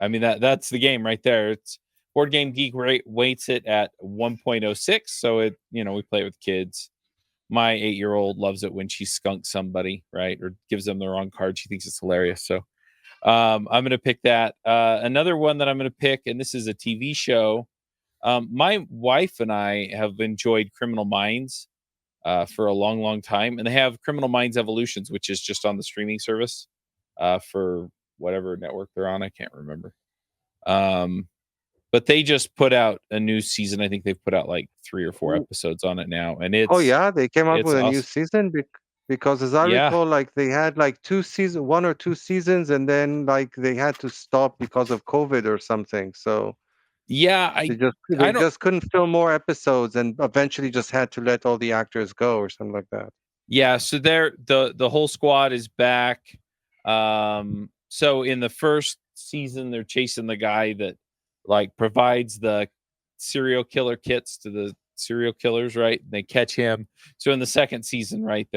I mean that's the game right there. It's Board Game Geek weights it at 1.06, so it, we play it with kids. My 8-year-old loves it when she skunks somebody, right, or gives them the wrong card. She thinks it's hilarious. So I'm going to pick that. Another one that I'm going to pick, and this is a TV show. My wife and I have enjoyed Criminal Minds for a long, long time, and they have Criminal Minds Evolutions, which is just on the streaming service for whatever network they're on. I can't remember. But they just put out a new season. I think they've put out like 3 or 4 episodes on it now, and it's they came out with a new awesome. season because, as I recall, like they had like 1 or 2 seasons, and then like they had to stop because of COVID or something. So they just couldn't film more episodes, and eventually just had to let all the actors go or something like that. Yeah, so the whole squad is back. So in the first season, they're chasing the guy that like provides the serial killer kits to the serial killers, right? They catch him. So in the second season, right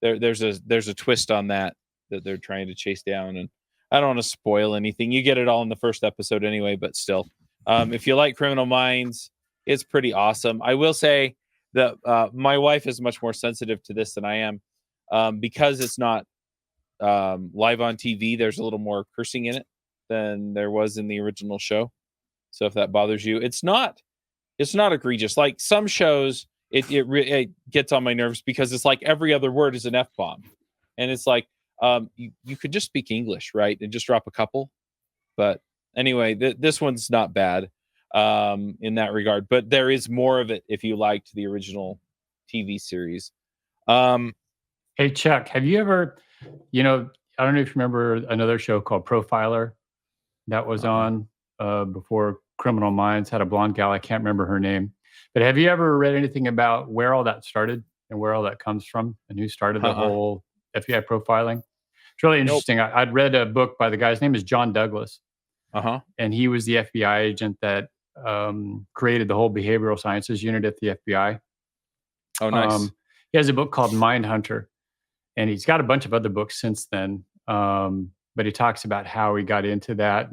there's a twist on that they're trying to chase down, and I don't want to spoil anything. You get it all in the first episode anyway, but still, if you like Criminal Minds, it's pretty awesome. I will say that my wife is much more sensitive to this than I am, because it's not live on TV. There's a little more cursing in it than there was in the original show. So if that bothers you, it's not egregious. Like some shows, it gets on my nerves because it's like every other word is an F-bomb, and it's like you could just speak English, right, and just drop a couple. But anyway, this one's not bad in that regard. But there is more of it if you liked the original TV series. Hey Chuck, have you ever, I don't know if you remember another show called Profiler that was on before Criminal Minds, had a blonde gal. I can't remember her name. But have you ever read anything about where all that started and where all that comes from and who started the whole FBI profiling? It's really interesting. Nope. I'd read a book by the guy's name is John Douglas. And he was the FBI agent that created the whole behavioral sciences unit at the FBI. Oh, nice. He has a book called Mindhunter, and he's got a bunch of other books since then. But he talks about how he got into that.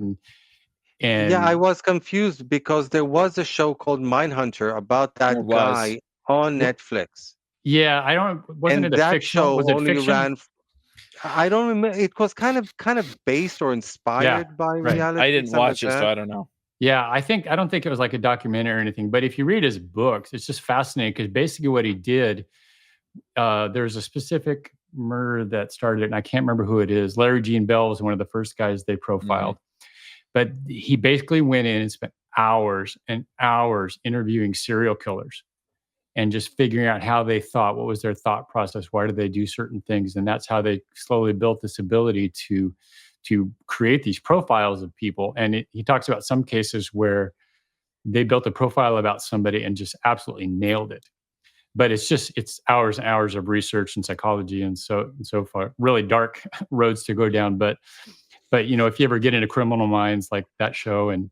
And yeah, I was confused because there was a show called Mindhunter about that guy on Netflix. Yeah, wasn't it a fictional? Was it fiction? I don't remember. It was kind of based or inspired by reality. I didn't watch it, so I don't know. Yeah, I don't think it was like a documentary or anything. But if you read his books, it's just fascinating because basically what he did, there's a specific murder that started it, and I can't remember who it is. Larry Gene Bell was one of the first guys they profiled. But he basically went in and spent hours and hours interviewing serial killers and just figuring out how they thought, what was their thought process, why did they do certain things, and that's how they slowly built this ability to create these profiles of people. And he talks about some cases where they built a profile about somebody and just absolutely nailed it. But it's hours and hours of research and psychology and so far, really dark roads to go down. But if you ever get into Criminal Minds like that show, and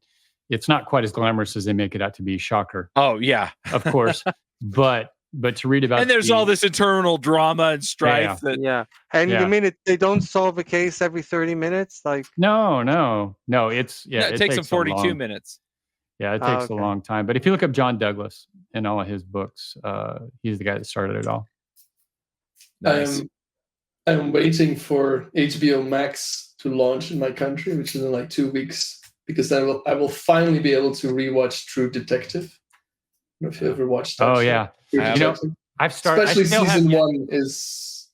it's not quite as glamorous as they make it out to be, shocker. Oh yeah, of course. But to read about, and there's all this internal drama and strife. And you mean they don't solve a case every 30 minutes? Like no, it takes them 42 minutes. Yeah, it takes a long time. But if you look up John Douglas and all of his books, he's the guy that started it all. Nice. I'm waiting for HBO Max to launch in my country, which is in like 2 weeks, because I will finally be able to rewatch True Detective. I don't know if you ever watched that. Oh, yeah. I've started. Especially season 1 is.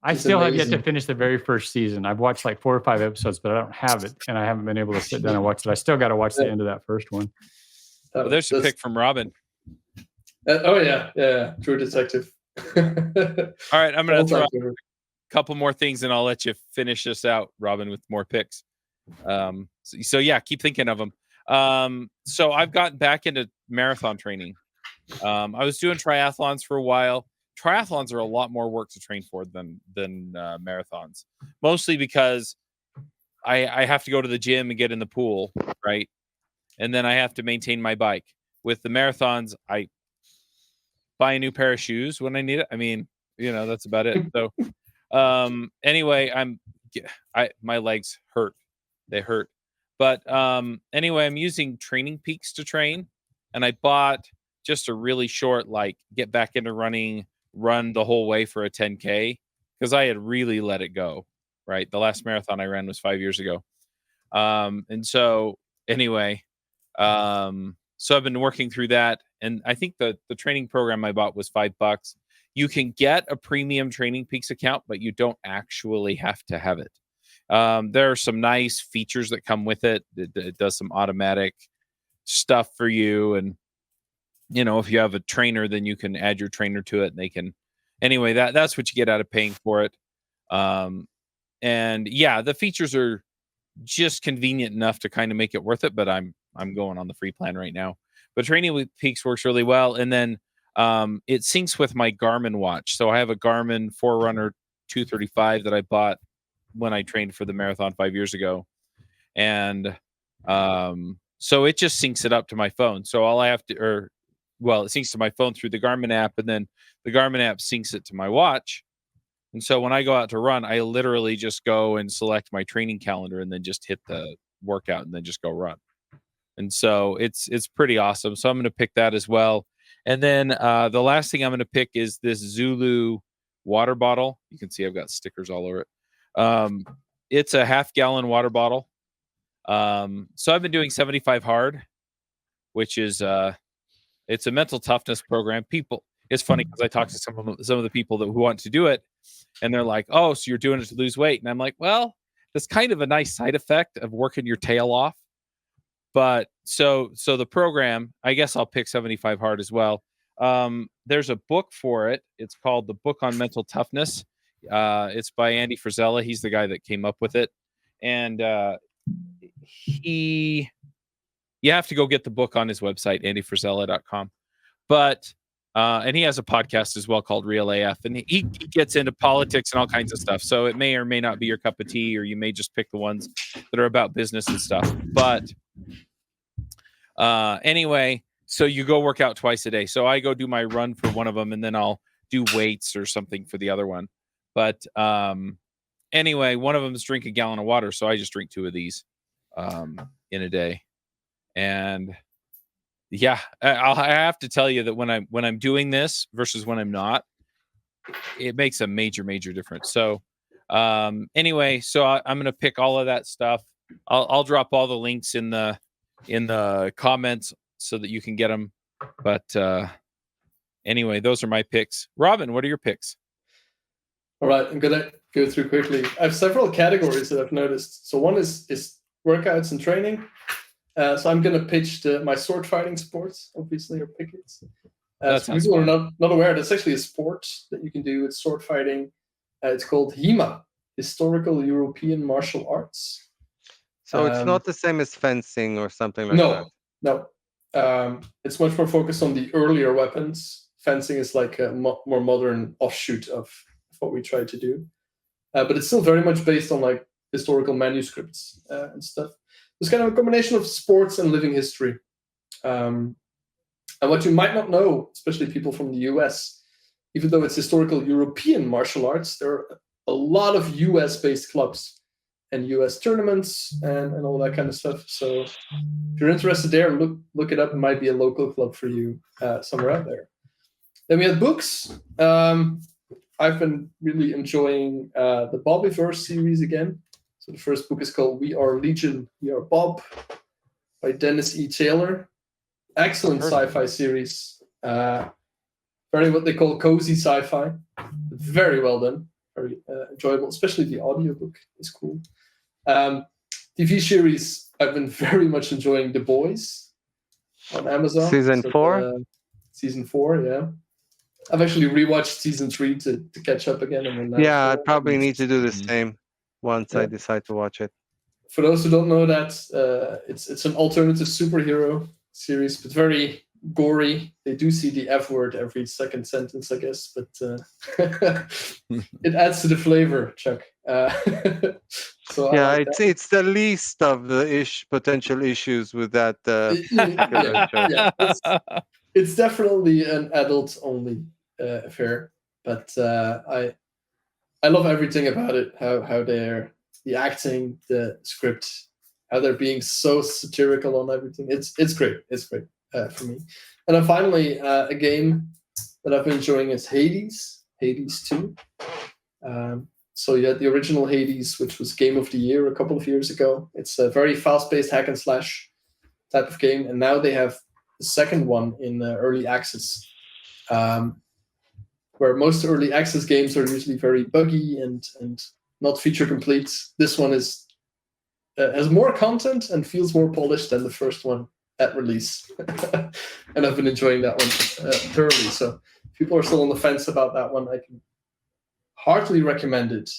I still have yet to finish the very first season. I've watched like 4 or 5 episodes, but I don't have it, and I haven't been able to sit down and watch it. I still got to watch the end of that first one. Well, there's a pick from Robin. Oh yeah, True Detective. All right, I'm going to throw out a couple more things, and I'll let you finish this out, Robin, with more picks. So yeah, keep thinking of them. So I've gotten back into marathon training. I was doing triathlons for a while. Triathlons are a lot more work to train for than marathons, mostly because I have to go to the gym and get in the pool, right? And then I have to maintain my bike. With the marathons, I buy a new pair of shoes when I need it. I mean, that's about it. So anyway, my legs hurt. They hurt. But anyway, I'm using Training Peaks to train, and I bought just a really short, get back into running, run the whole way for a 10K, because I had really let it go, right? The last marathon I ran was 5 years ago. And so anyway, so I've been working through that, and I think the training program I bought was $5. You can get a premium Training Peaks account, but you don't actually have to have it. There are some nice features that come with it. It does some automatic stuff for you, and if you have a trainer, then you can add your trainer to it, and they can. Anyway, that's what you get out of paying for it. And yeah, the features are just convenient enough to kind of make it worth it. But I'm going on the free plan right now. But Training with Peaks works really well, and then it syncs with my Garmin watch. So I have a Garmin Forerunner 235 that I bought when I trained for the marathon 5 years ago, and so it just syncs it up to my phone. So all I have to, it syncs to my phone through the Garmin app, and then the Garmin app syncs it to my watch. And so when I go out to run, I literally just go and select my training calendar and then just hit the workout and then just go run. And so it's pretty awesome. So I'm going to pick that as well. And then the last thing I'm going to pick is this Zulu water bottle. You can see I've got stickers all over it. It's a half-gallon water bottle. So I've been doing 75 hard, which is it's a mental toughness program. It's funny because I talk to some of the people who want to do it, and they're like, "Oh, so you're doing it to lose weight?" And I'm like, "Well, that's kind of a nice side effect of working your tail off." But so the program, I guess I'll pick 75 hard as well. There's a book for it. It's called The Book on Mental Toughness. It's by Andy Frisella. He's the guy that came up with it, and you have to go get the book on his website, andyfrisella.com. But and he has a podcast as well called Real AF, and he gets into politics and all kinds of stuff. So it may or may not be your cup of tea, or you may just pick the ones that are about business and stuff. But anyway, so you go work out twice a day. So I go do my run for one of them, and then I'll do weights or something for the other one. But anyway, one of them is drink a gallon of water. So I just drink 2 of these in a day. And yeah, I have to tell you that when I'm doing this versus when I'm not, it makes a major difference. So anyway, so I'm going to pick all of that stuff. I'll drop all the links in the comments so that you can get them. But anyway, those are my picks. Robin, what are your picks? All right, I'm gonna go through quickly. I have several categories that I've noticed. So one is workouts and training. So I'm going to pitch my sword fighting sports, obviously, or pick it. So people are not aware, that's actually a sport that you can do with sword fighting. It's called HEMA, Historical European Martial Arts. So it's not the same as fencing or something like that? No. It's much more focused on the earlier weapons. Fencing is like a more modern offshoot of what we try to do. But it's still very much based on like historical manuscripts and stuff. It's kind of a combination of sports and living history. And what you might not know, especially people from the US, even though it's historical European martial arts, there are a lot of US-based clubs and US tournaments and all that kind of stuff. So if you're interested there, look it up. It might be a local club for you somewhere out there. Then we have books. I've been really enjoying the Bobbyverse series again. So the first book is called We Are Legion, We Are Bob by Dennis E. Taylor. Excellent sci-fi series. Very what they call cozy sci-fi. Very well done. very enjoyable. Especially the audiobook is cool. TV series, I've been very much enjoying The Boys on Amazon. Season 4? Season 4, yeah. I've actually rewatched season 3 to catch up again. And then Yeah, I probably need to do the same once I decide to watch it. For those who don't know that, it's an alternative superhero series, but very gory. They do see the F word every second sentence, I guess, but it adds to the flavor, Chuck. So yeah, like it's the least of the potential issues with that. It's definitely an adult-only affair, but I love everything about it. How they're the acting, the script, how they're being so satirical on everything. It's great. It's great for me. And then finally, a game that I've been enjoying is Hades 2. So you had the original Hades, which was Game of the Year a couple of years ago. It's a very fast-paced hack and slash type of game, and now they have the second one in early access, where most early access games are usually very buggy and not feature complete. This one is has more content and feels more polished than the first one at release. And I've been enjoying that one thoroughly. So if people are still on the fence about that one, I can heartily recommend it,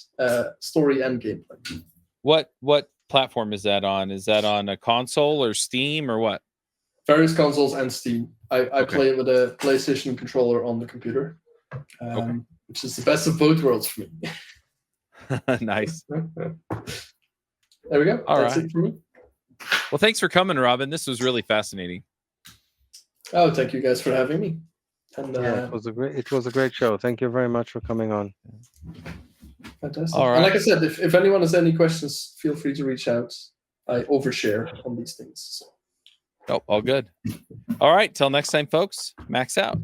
story and gameplay. What platform is that on? Is that on a console or Steam or what? Various consoles and Steam. I play it with a PlayStation controller on the computer, which is the best of both worlds for me. Nice. There we go. That's right. it for me. Well, thanks for coming, Robin. This was really fascinating. Oh, thank you guys for having me. And it was a great show. Thank you very much for coming on. Fantastic. All right. And like I said, if anyone has any questions, feel free to reach out. I overshare on these things. So. Oh, all good. All right. Till next time, folks. Max out.